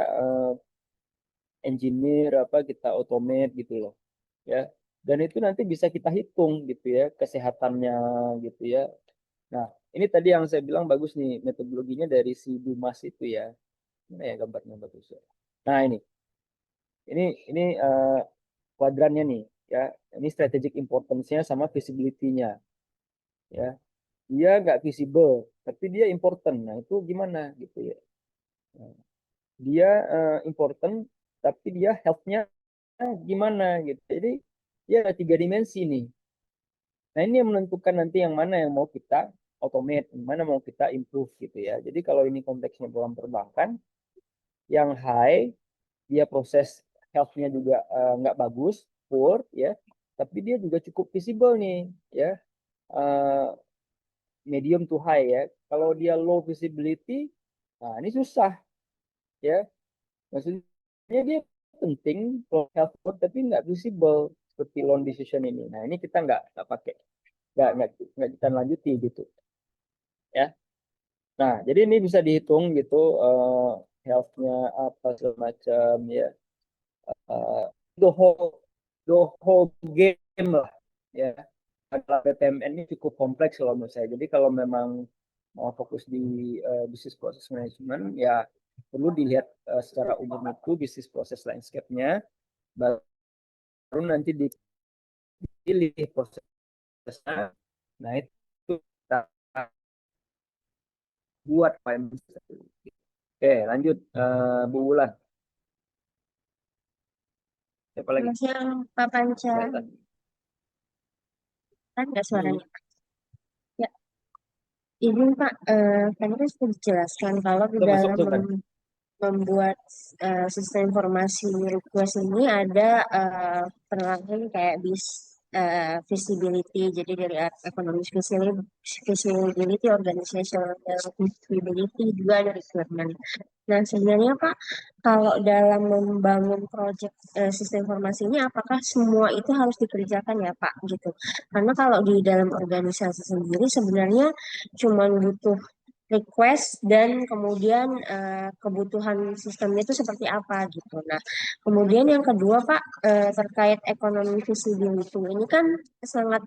engineer kita automate gitu loh ya. Dan itu nanti bisa kita hitung gitu ya kesehatannya gitu ya. Nah, ini tadi yang saya bilang bagus nih metodologinya dari si Dumas itu ya. Mana ya gambarnya bagus ya. Nah, ini kuadrannya nih ya. Ini strategic importance-nya sama visibility-nya ya. Dia nggak visible, tapi dia important. Nah, itu gimana gitu ya. Nah, dia important, tapi dia health-nya gimana gitu. Jadi dia ada 3 dimensi nih. Nah, ini yang menentukan nanti yang mana yang mau kita automate, yang mana mau kita improve gitu ya. Jadi kalau ini konteksnya dalam perbankan, yang high, dia proses health-nya juga nggak bagus, poor ya, tapi dia juga cukup visible nih ya, medium to high ya. Kalau dia low visibility, nah ini susah ya. Maksudnya dia penting health tapi nggak visible seperti loan decision ini. Nah, ini kita nggak pakai, nggak kita lanjuti gitu ya. Nah, jadi ini bisa dihitung gitu health-nya apa semacam ya. Uh, the whole game lah ya. adalah BPMN ini cukup kompleks kalau menurut saya. Jadi kalau memang mau fokus di business process management, ya perlu dilihat secara umum itu business process landscape-nya, baru nanti dipilih prosesnya. Nah itu kita buat finance. Oke, lanjut Bu Wulan. Siapa lagi? Selamat siang, Pak Panca. Silakan. Kan nggak suaranya? Ya, izin Pak, tadi kan sudah dijelaskan kalau di Masuk, dalam silakan. membuat sistem informasi request ini ada penerapan kayak visibility, jadi dari economic visibility, organizational visibility, juga ada requirement. Nah, sebenarnya Pak, kalau dalam membangun proyek sistem informasi ini, apakah semua itu harus dikerjakan ya Pak, gitu? Karena kalau di dalam organisasi sendiri sebenarnya cuma butuh request dan kemudian kebutuhan sistemnya itu seperti apa gitu. Nah, kemudian yang kedua Pak, terkait ekonomi visibility ini kan sangat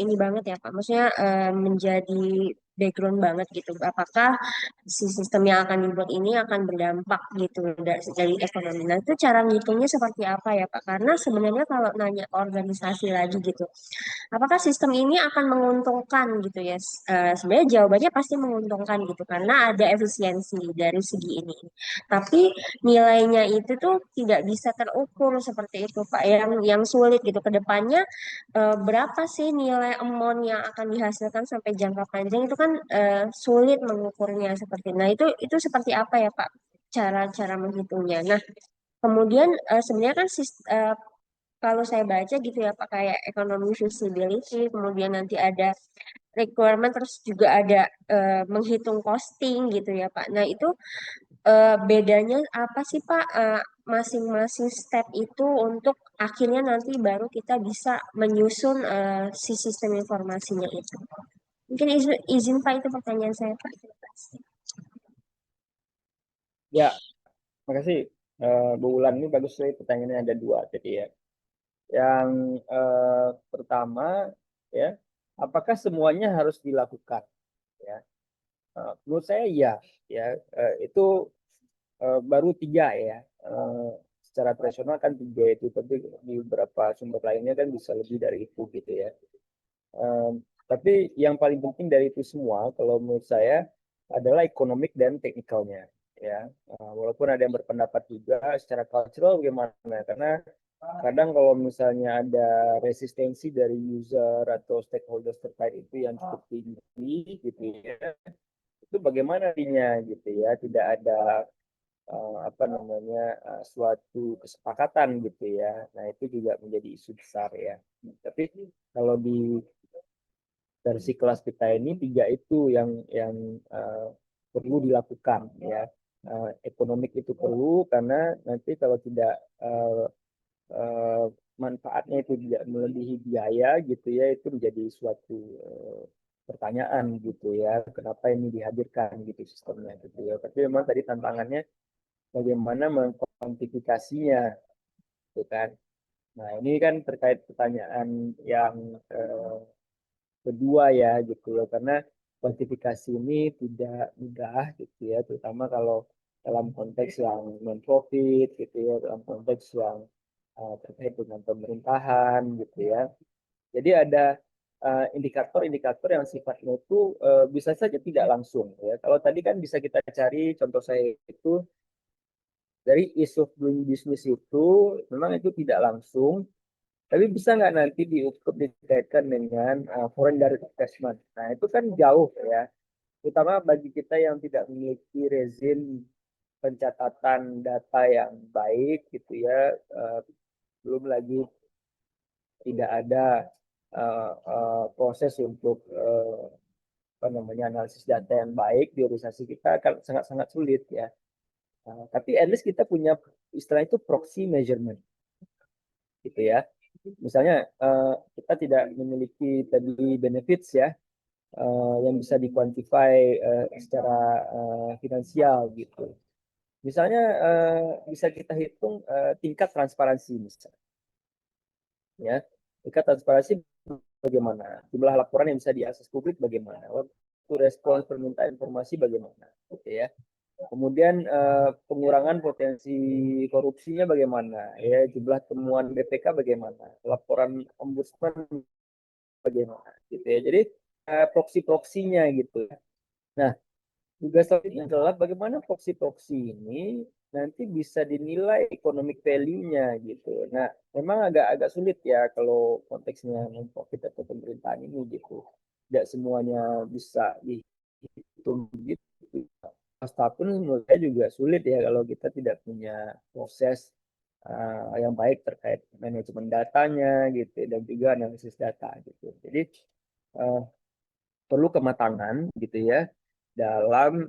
ini banget ya Pak, maksudnya menjadi background banget gitu. Apakah si sistem yang akan dibuat ini akan berdampak gitu dari ekonomi. Nah, itu cara ngitungnya seperti apa ya Pak? Karena sebenarnya kalau nanya organisasi lagi gitu, apakah sistem ini akan menguntungkan gitu ya? Sebenarnya jawabannya pasti menguntungkan gitu karena ada efisiensi dari segi ini. Tapi nilainya itu tuh tidak bisa terukur seperti itu Pak. Yang sulit gitu ke depannya, berapa sih nilai amount yang akan dihasilkan sampai jangka panjang itu kan sulit mengukurnya seperti. Nah, itu seperti apa ya Pak cara-cara menghitungnya. Nah, kemudian sebenarnya kan kalau saya baca gitu ya Pak, kayak ekonomi visibility, kemudian nanti ada requirement, terus juga ada menghitung costing gitu ya Pak. Nah, itu bedanya apa sih Pak, masing-masing step itu untuk akhirnya nanti baru kita bisa menyusun si sistem informasinya itu. Mungkin izin Pak, itu pertanyaan saya Pak. Terima kasih. Ya, makasih Bu Wulan, ini bagus sekali pertanyaannya, ada dua jadi ya. Yang pertama ya, apakah semuanya harus dilakukan? Ya, menurut saya ya itu baru tiga ya. Secara operasional kan tiga itu, tapi di beberapa sumber lainnya kan bisa lebih dari itu gitu ya. Tapi yang paling penting dari itu semua, kalau menurut saya, adalah ekonomik dan teknikalnya. Ya, walaupun ada yang berpendapat juga secara cultural bagaimana, karena kadang kalau misalnya ada resistensi dari user atau stakeholders terkait itu yang cukup tinggi gitu ya, itu bagaimana dirinya gitu ya, tidak ada apa namanya suatu kesepakatan gitu ya. Nah itu juga menjadi isu besar ya. Tapi kalau di versi kelas kita ini tiga itu yang perlu dilakukan ya. Ekonomik itu perlu karena nanti kalau tidak manfaatnya itu tidak melebihi biaya gitu ya, itu menjadi suatu pertanyaan gitu ya, kenapa ini dihadirkan gitu sistemnya gitu ya. Tapi memang tadi tantangannya bagaimana mengkuantifikasinya gitu kan. Nah ini kan terkait pertanyaan yang kedua ya gitu ya, karena kuantifikasi ini tidak mudah gitu ya, terutama kalau dalam konteks yang non profit gitu ya, dalam konteks yang terkait dengan pemerintahan gitu ya. Jadi ada indikator-indikator yang sifatnya itu bisa saja tidak langsung ya. Kalau tadi kan bisa kita cari, contoh saya itu dari ease of doing business itu memang itu tidak langsung, tapi bisa nggak nanti diukur dikaitkan dengan foreign direct investment. Nah itu kan jauh ya, terutama bagi kita yang tidak memiliki rezim pencatatan data yang baik gitu ya, belum lagi tidak ada proses untuk apa namanya analisis data yang baik di organisasi kita, akan sangat-sangat sulit ya. Tapi at least kita punya istilah itu proxy measurement gitu ya. Misalnya kita tidak memiliki tadi benefits ya yang bisa dikuantify secara finansial gitu. Misalnya bisa kita hitung tingkat transparansi misalnya. Ya, tingkat transparansi bagaimana, jumlah laporan yang bisa diakses publik bagaimana, waktu respons permintaan informasi bagaimana, gitu ya. Kemudian pengurangan potensi korupsinya bagaimana, ya, jumlah temuan BPK bagaimana, laporan ombudsman bagaimana, gitu ya. Jadi proksi-proksinya gitu. Nah, tugas selanjutnya adalah bagaimana proksi-proksi ini nanti bisa dinilai economic value-nya gitu. Nah, memang agak sulit ya kalau konteksnya non-profit atau pemerintahan ini gitu. Tidak semuanya bisa dihitung gitu. Pun menurut saya juga sulit ya kalau kita tidak punya proses yang baik terkait manajemen datanya gitu dan juga analisis data gitu. Jadi perlu kematangan gitu ya dalam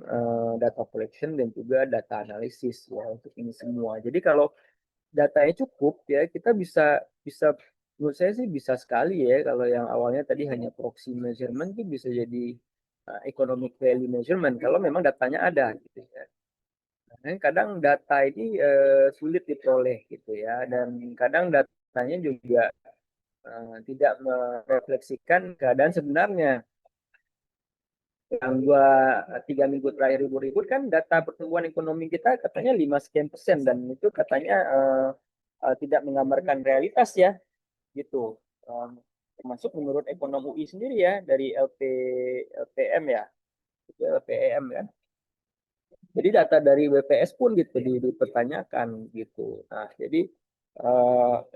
data collection dan juga data analisis ya untuk ini semua. Jadi kalau datanya cukup ya kita bisa bisa menurut saya sih bisa sekali ya kalau yang awalnya tadi hanya proxy measurement itu bisa jadi economic value measurement kalau memang datanya ada gitu ya. Nah, kadang data ini sulit diperoleh gitu ya dan kadang datanya juga tidak merefleksikan keadaan sebenarnya. Yang 2-3 minggu terakhir ribut-ribut kan data pertumbuhan ekonomi kita katanya 5 sekian % dan itu katanya tidak menggambarkan realitas ya gitu. Termasuk menurut ekonom UI sendiri ya dari LPM ya, itu LPM kan. Jadi data dari BPS pun gitu dipertanyakan gitu. Nah, jadi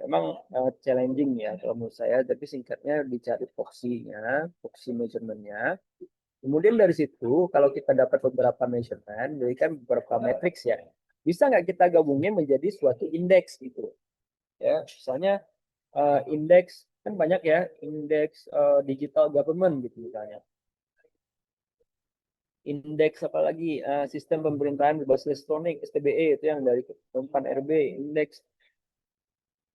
memang challenging ya kalau menurut saya, tapi singkatnya dicari proxy-nya, proxy measurement-nya. Kemudian dari situ, kalau kita dapat beberapa measurement, berikan beberapa matriks ya, bisa nggak kita gabungnya menjadi suatu indeks gitu. Ya, misalnya indeks kan banyak ya, indeks digital government gitu misalnya. Indeks apalagi sistem pemerintahan berbasis elektronik STBE itu yang dari Kemenpan RB indeks.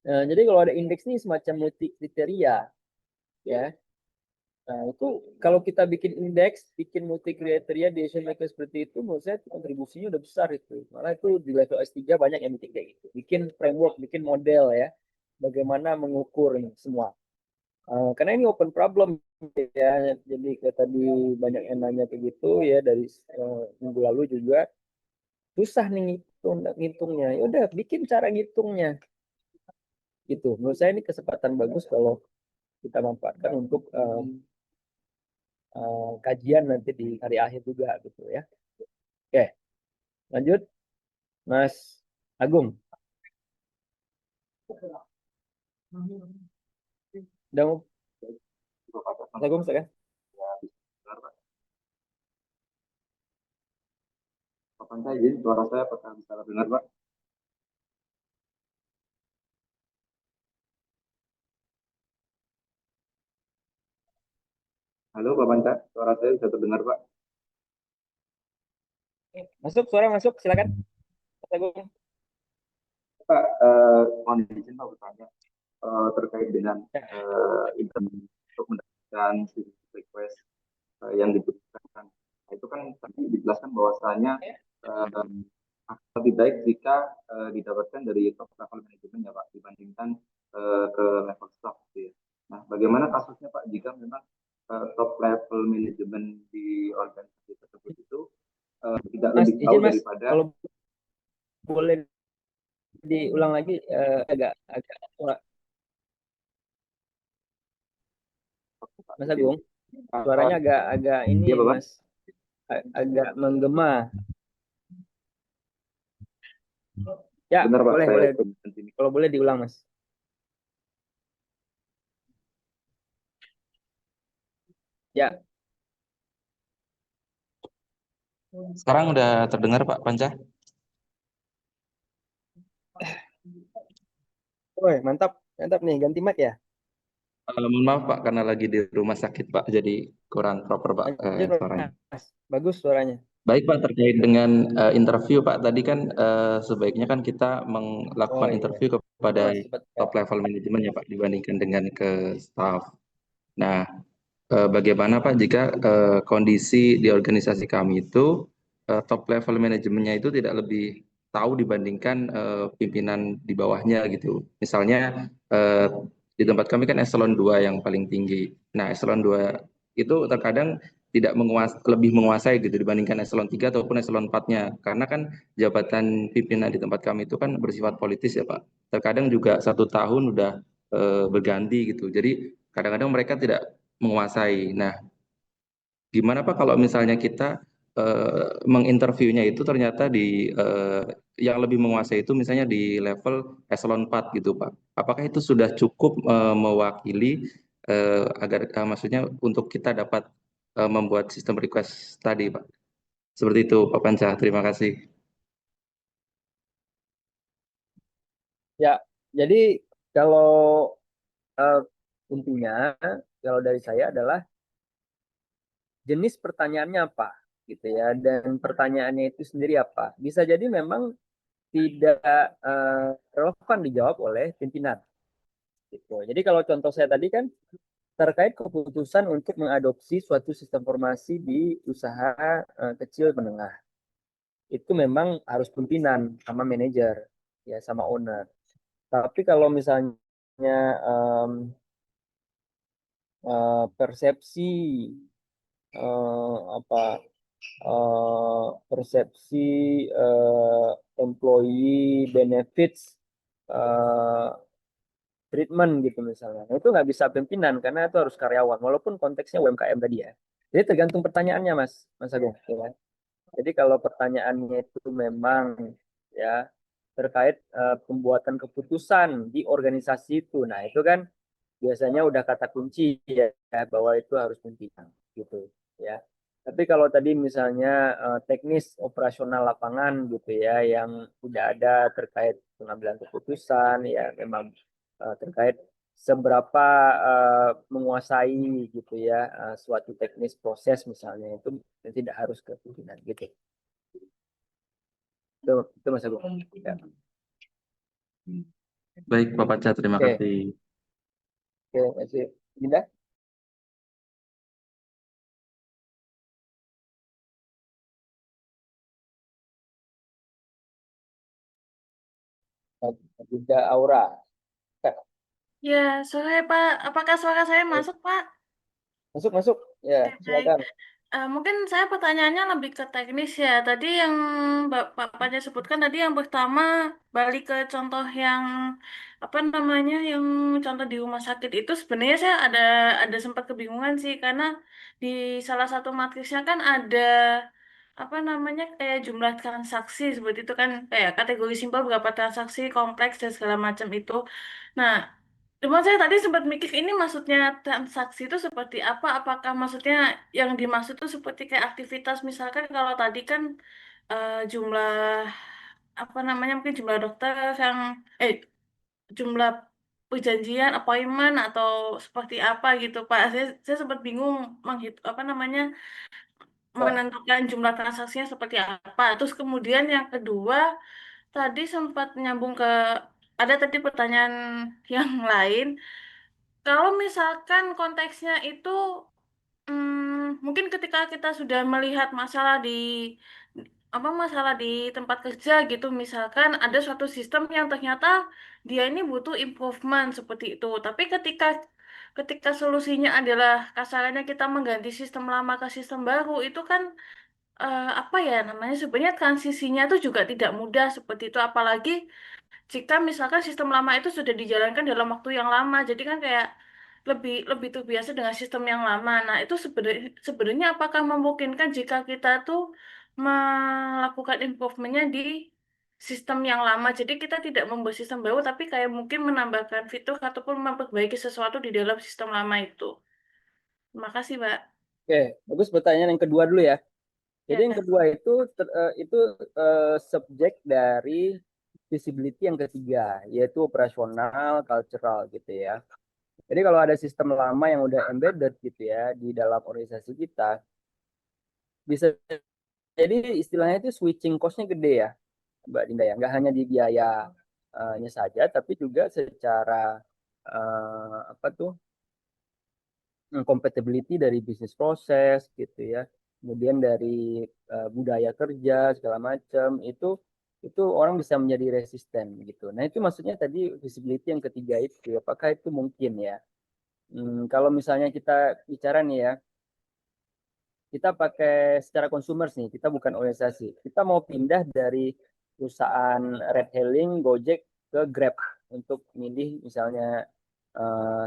Jadi kalau ada indeks ini semacam multi kriteria ya. Nah, itu kalau kita bikin indeks, bikin multi kriteria decision maker seperti itu, menurut saya kontribusinya udah besar itu. Malah itu di level S3 banyak yang bikin kayak gitu. Bikin framework, bikin model ya. Bagaimana mengukur ini semua. Karena ini open problem ya. Jadi kayak tadi banyak yang nanya kayak gitu ya dari minggu lalu juga. Susah nih ngitungnya. Ya udah bikin cara ngitungnya. Gitu. Menurut saya ini kesempatan bagus kalau kita manfaatkan untuk kajian nanti di hari akhir juga gitu ya. Oke, lanjut Mas Agung. Udah mau? Mas Agung saya. Kapan saya izin suara saya apakah bisa dengar Pak? Halo Pak Panca, suara saya bisa terdengar Pak? Masuk, suara masuk, silakan. Mas Agung. Pak, mohon izin Pak bertanya terkait dengan untuk mendapatkan request yang dibutuhkan. Itu kan tadi dijelaskan bahwasanya lebih baik jika didapatkan dari top level manajemen ya Pak dibandingkan ke level staff gitu ya. Nah, bagaimana kasusnya Pak jika memang top level manajemen di organisasi tersebut itu tidak Mas, lebih tahu izin Mas, daripada kalau boleh diulang lagi agak Mas Agung, suaranya agak ini Iya, Bapak. Mas, agak menggema. Ya, Benar, Pak, boleh. saya Kalau boleh diulang Mas. Ya. Sekarang udah terdengar Pak Panca? Woi, mantap nih, ganti mic ya. Mohon maaf Pak, karena lagi di rumah sakit Pak, jadi kurang proper Pak Lanjut, suaranya. Mas. Bagus suaranya. Baik Pak, terkait dengan interview Pak, tadi kan sebaiknya kan kita melakukan interview kepada top level manajemen ya Pak, dibandingkan dengan ke staff. Nah, bagaimana Pak jika kondisi di organisasi kami itu top level manajemennya itu tidak lebih tahu dibandingkan pimpinan di bawahnya gitu. Misalnya di tempat kami kan eselon 2 yang paling tinggi. Nah, eselon 2 itu terkadang tidak lebih menguasai gitu dibandingkan eselon 3 ataupun eselon 4-nya. Karena kan jabatan pimpinan di tempat kami itu kan bersifat politis ya Pak. Terkadang juga 1 tahun udah berganti gitu. Jadi kadang-kadang mereka tidak menguasai. Nah, gimana Pak kalau misalnya kita menginterviewnya itu ternyata di yang lebih menguasai itu misalnya di level eselon 4 gitu Pak. Apakah itu sudah cukup mewakili agar maksudnya untuk kita dapat membuat sistem request tadi Pak. Seperti itu Pak Panca, terima kasih. Ya, jadi kalau eh, intinya kalau dari saya adalah jenis pertanyaannya apa gitu ya, dan pertanyaannya itu sendiri apa. Bisa jadi memang tidak relevan dijawab oleh pimpinan gitu. Jadi kalau contoh saya tadi kan terkait keputusan untuk mengadopsi suatu sistem informasi di usaha kecil menengah, itu memang harus pimpinan sama manajer ya sama owner. Tapi kalau misalnya persepsi apa persepsi employee benefits eh, treatment gitu misalnya. Nah, itu nggak bisa pimpinan karena itu harus karyawan walaupun konteksnya UMKM tadi ya. Jadi tergantung pertanyaannya Mas Agung ya. Jadi kalau pertanyaannya itu memang ya terkait pembuatan keputusan di organisasi itu. Nah, itu kan biasanya udah kata kunci ya bahwa itu harus pimpinan gitu ya. Tapi kalau tadi misalnya teknis operasional lapangan gitu ya yang udah ada terkait pengambilan keputusan ya memang terkait seberapa menguasai gitu ya suatu teknis proses misalnya itu tidak harus ke pimpinan gitu. Itu Mas Agung. Ya. Baik Pak Panca, terima Oke, kasih. oke, masih Dinda. Dinda Aura. Ya, sore Pak. Apakah suara saya masuk, Pak? Masuk, masuk. Ya, Oke, baik. silakan. Mungkin saya pertanyaannya lebih ke teknis ya. Tadi yang Bapak Panca sebutkan tadi yang pertama balik ke contoh yang apa namanya yang contoh di rumah sakit itu sebenarnya saya ada sempat kebingungan sih karena di salah satu matrisnya kan ada apa namanya kayak jumlah transaksi seperti itu kan kayak kategori simpel berapa transaksi kompleks dan segala macam itu. Nah, cuma saya tadi sempat mikir ini maksudnya transaksi itu seperti apa? Apakah maksudnya yang dimaksud itu seperti kayak aktivitas misalkan kalau tadi kan jumlah apa namanya mungkin jumlah dokter yang jumlah perjanjian appointment atau seperti apa gitu Pak. Saya sempat bingung apa namanya menentukan jumlah transaksinya seperti apa. Terus kemudian yang kedua tadi sempat nyambung ke ada tadi pertanyaan yang lain. Kalau misalkan konteksnya itu mungkin ketika kita sudah melihat masalah di apa masalah di tempat kerja gitu, misalkan ada suatu sistem yang ternyata dia ini butuh improvement seperti itu. Tapi ketika ketika solusinya adalah kasarannya kita mengganti sistem lama ke sistem baru, itu kan apa ya namanya sebenarnya transisinya itu juga tidak mudah seperti itu. Apalagi jika misalkan sistem lama itu sudah dijalankan dalam waktu yang lama, jadi kan kayak lebih lebih terbiasa dengan sistem yang lama. Nah, itu sebenarnya apakah memungkinkan jika kita tuh melakukan improvementnya di sistem yang lama. Jadi kita tidak membuat sistem baru, tapi kayak mungkin menambahkan fitur ataupun memperbaiki sesuatu di dalam sistem lama itu. Terima kasih, Mbak. Oke, bagus pertanyaan yang kedua dulu ya. Jadi yang Ya. kedua itu subjek dari visibility yang ketiga, yaitu operasional, cultural gitu ya. Jadi kalau ada sistem lama yang udah embedded gitu ya di dalam organisasi kita, bisa jadi istilahnya itu switching cost-nya gede ya, Mbak Dinda ya. Nggak hanya di biayanya saja, tapi juga secara apa tuh compatibility dari bisnis proses gitu ya. Kemudian dari budaya kerja segala macam itu itu orang bisa menjadi resisten gitu. Nah itu maksudnya tadi visibility yang ketiga itu, apakah itu mungkin ya? Kalau misalnya kita bicara nih ya, kita pakai secara consumers nih, kita bukan organisasi. Kita mau pindah dari perusahaan ride hailing, Gojek ke Grab untuk milih misalnya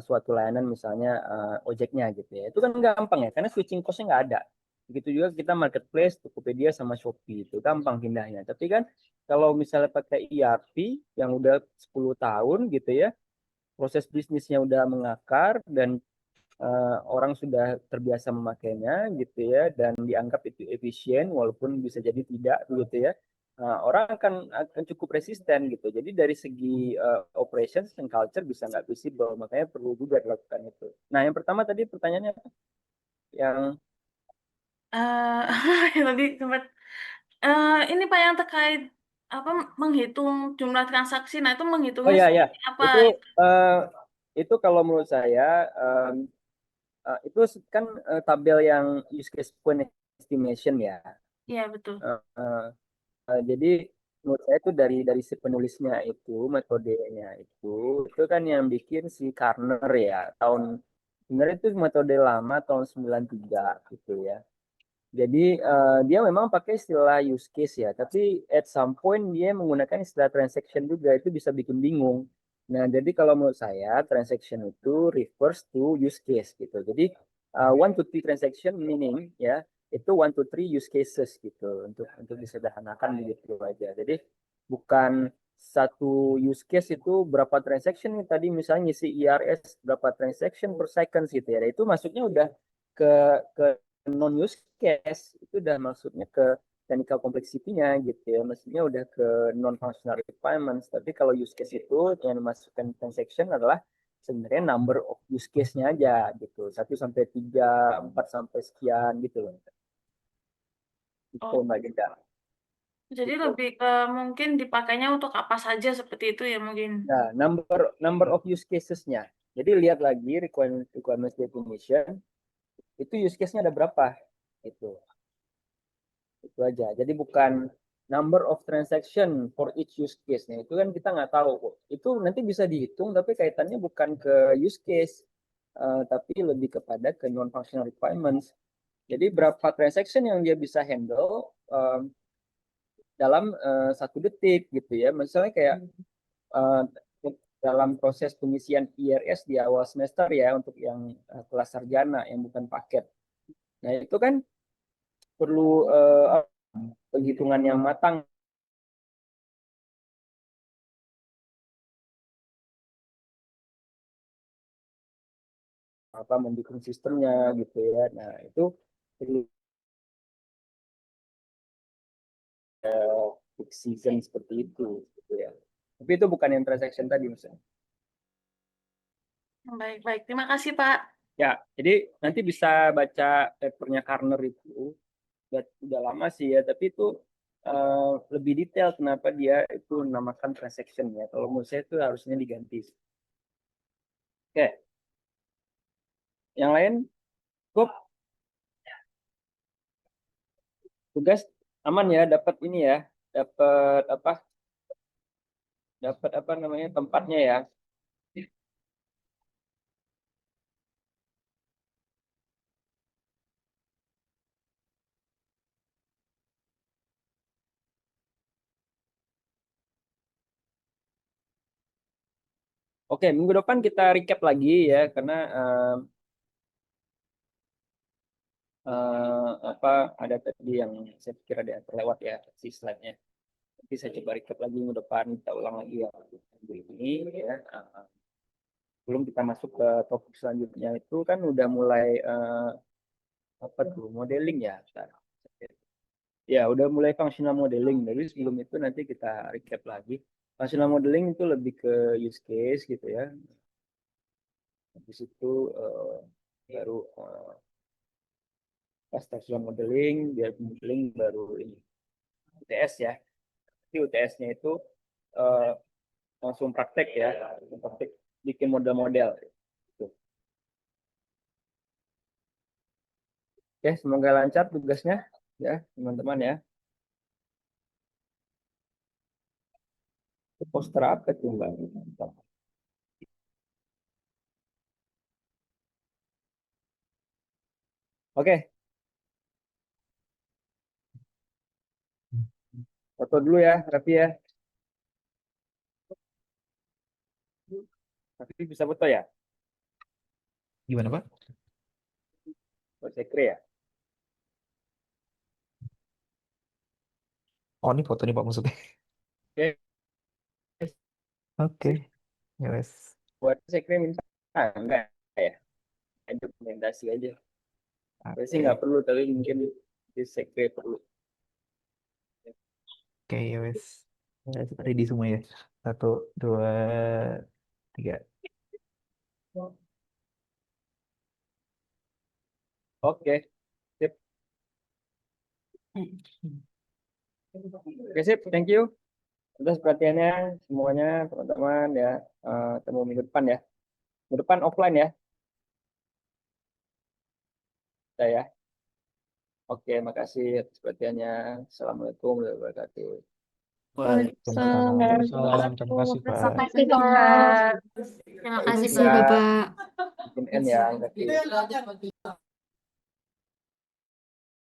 suatu layanan misalnya ojeknya gitu ya. Itu kan gampang ya, karena switching cost-nya nggak ada. Begitu juga kita marketplace, Tokopedia sama Shopee itu gampang pindahnya. Tapi kan kalau misalnya pakai ERP yang udah 10 tahun gitu ya, proses bisnisnya udah mengakar dan orang sudah terbiasa memakainya gitu ya dan dianggap itu efisien walaupun bisa jadi tidak gitu ya. Orang akan cukup resisten gitu. Jadi dari segi operations dan culture bisa nggak visible, makanya perlu juga dilakukan itu. Nah, yang pertama tadi pertanyaannya apa? Yang Eh, tadi sempat ini Pak yang terkait apa menghitung jumlah transaksi. Nah, itu oh menghitungnya ya ya seperti apa? itu eh, itu kalau menurut saya itu kan tabel yang use case point estimation ya. Iya, betul. Eh, eh, jadi menurut saya itu dari si penulisnya itu metodenya itu kan yang bikin si Karner ya tahun sebenarnya itu metode lama tahun 93 gitu ya. Jadi dia memang pakai istilah use case ya, tapi at some point dia menggunakan istilah transaction juga itu bisa bikin bingung. Nah, jadi kalau menurut saya transaction itu refers to use case gitu. Jadi one to three transaction meaning ya itu one to three use cases gitu untuk disederhanakan begitu aja. Jadi bukan satu use case itu berapa transaction nih tadi misalnya ngisi IRS berapa transaction per second gitu ya. Itu masuknya udah ke ke non use case itu udah maksudnya ke technical complexity-nya gitu ya. Maksudnya udah ke non functional requirements. Tapi kalau use case itu yang dimasukkan transaction adalah sebenarnya number of use case-nya aja gitu. 1 sampai 3, 4 sampai sekian gitu loh. Itu Oh, Mbak Genda. jadi Gitu. lebih ke mungkin dipakainya untuk apa saja seperti itu ya mungkin. Nah, number of use cases-nya. Jadi lihat lagi requirements definition itu use case-nya ada berapa gitu. Itu aja. Jadi bukan number of transaction for each use case. Nah, itu kan kita nggak tahu. Itu nanti bisa dihitung, tapi kaitannya bukan ke use case, tapi lebih kepada ke non-functional requirements. Jadi berapa transaction yang dia bisa handle dalam 1 detik gitu ya. Misalnya kayak uh, dalam proses pengisian IRS di awal semester ya untuk yang kelas sarjana yang bukan paket. Nah, itu kan perlu penghitungan yang matang apa mendukung sistemnya gitu ya. Nah, itu perlu peak season seperti itu gitu ya. Tapi itu bukan yang transaction tadi misalnya. Baik, baik. Terima kasih, Pak. Ya, jadi nanti bisa baca papernya Karner itu. Udah lama sih ya, tapi itu lebih detail kenapa dia itu namakan transaction ya. Kalau menurut saya itu harusnya diganti. Oke, yang lain cukup tugas aman ya, dapat ini ya, dapat apa namanya tempatnya ya. Oke, minggu depan kita recap lagi ya, karena apa ada tadi yang saya pikir ada yang terlewat ya si slide-nya. Nanti saya coba recap lagi minggu depan, kita ulang lagi ya minggu ini ya. Belum kita masuk ke topik selanjutnya itu kan udah mulai apa tuh modeling ya. Bentar. Ya, udah mulai functional modeling. Jadi sebelum itu nanti kita recap lagi. Functional modeling itu lebih ke use case gitu ya. Habis itu baru pas functional modeling, biar modeling baru ini UTS ya. Jadi UTS-nya itu eh, langsung praktek ya, langsung praktek bikin model-model. Gitu. Oke, semoga lancar tugasnya ya teman-teman ya. Poster apa tuh Mbak? Oke, foto dulu ya, Raffi ya. Raffi bisa foto ya? Gimana Pak? Buat sekre ya? Oh ini foto nih Pak maksudnya. Oke, Oke, ya wes. buat sekre minta enggak ya? Dokumentasi aja. Saya sih Oke, nggak perlu, tapi mungkin di sekre perlu. oke ya wes. Ready semua ya. 1, 2, 3. Oke, sip. Oke, sip. Thank you atas perhatiannya semuanya teman-teman ya. Ketemu minggu depan ya. Minggu depan offline ya. Saya. Oke, makasih atas perhatiannya. Assalamualaikum warahmatullahi wabarakatuh. Waalaikumsalam. Salam, terima kasih Pak. Terima kasih, Pak. Terima kasih Ya, Bapak. bikin N ya.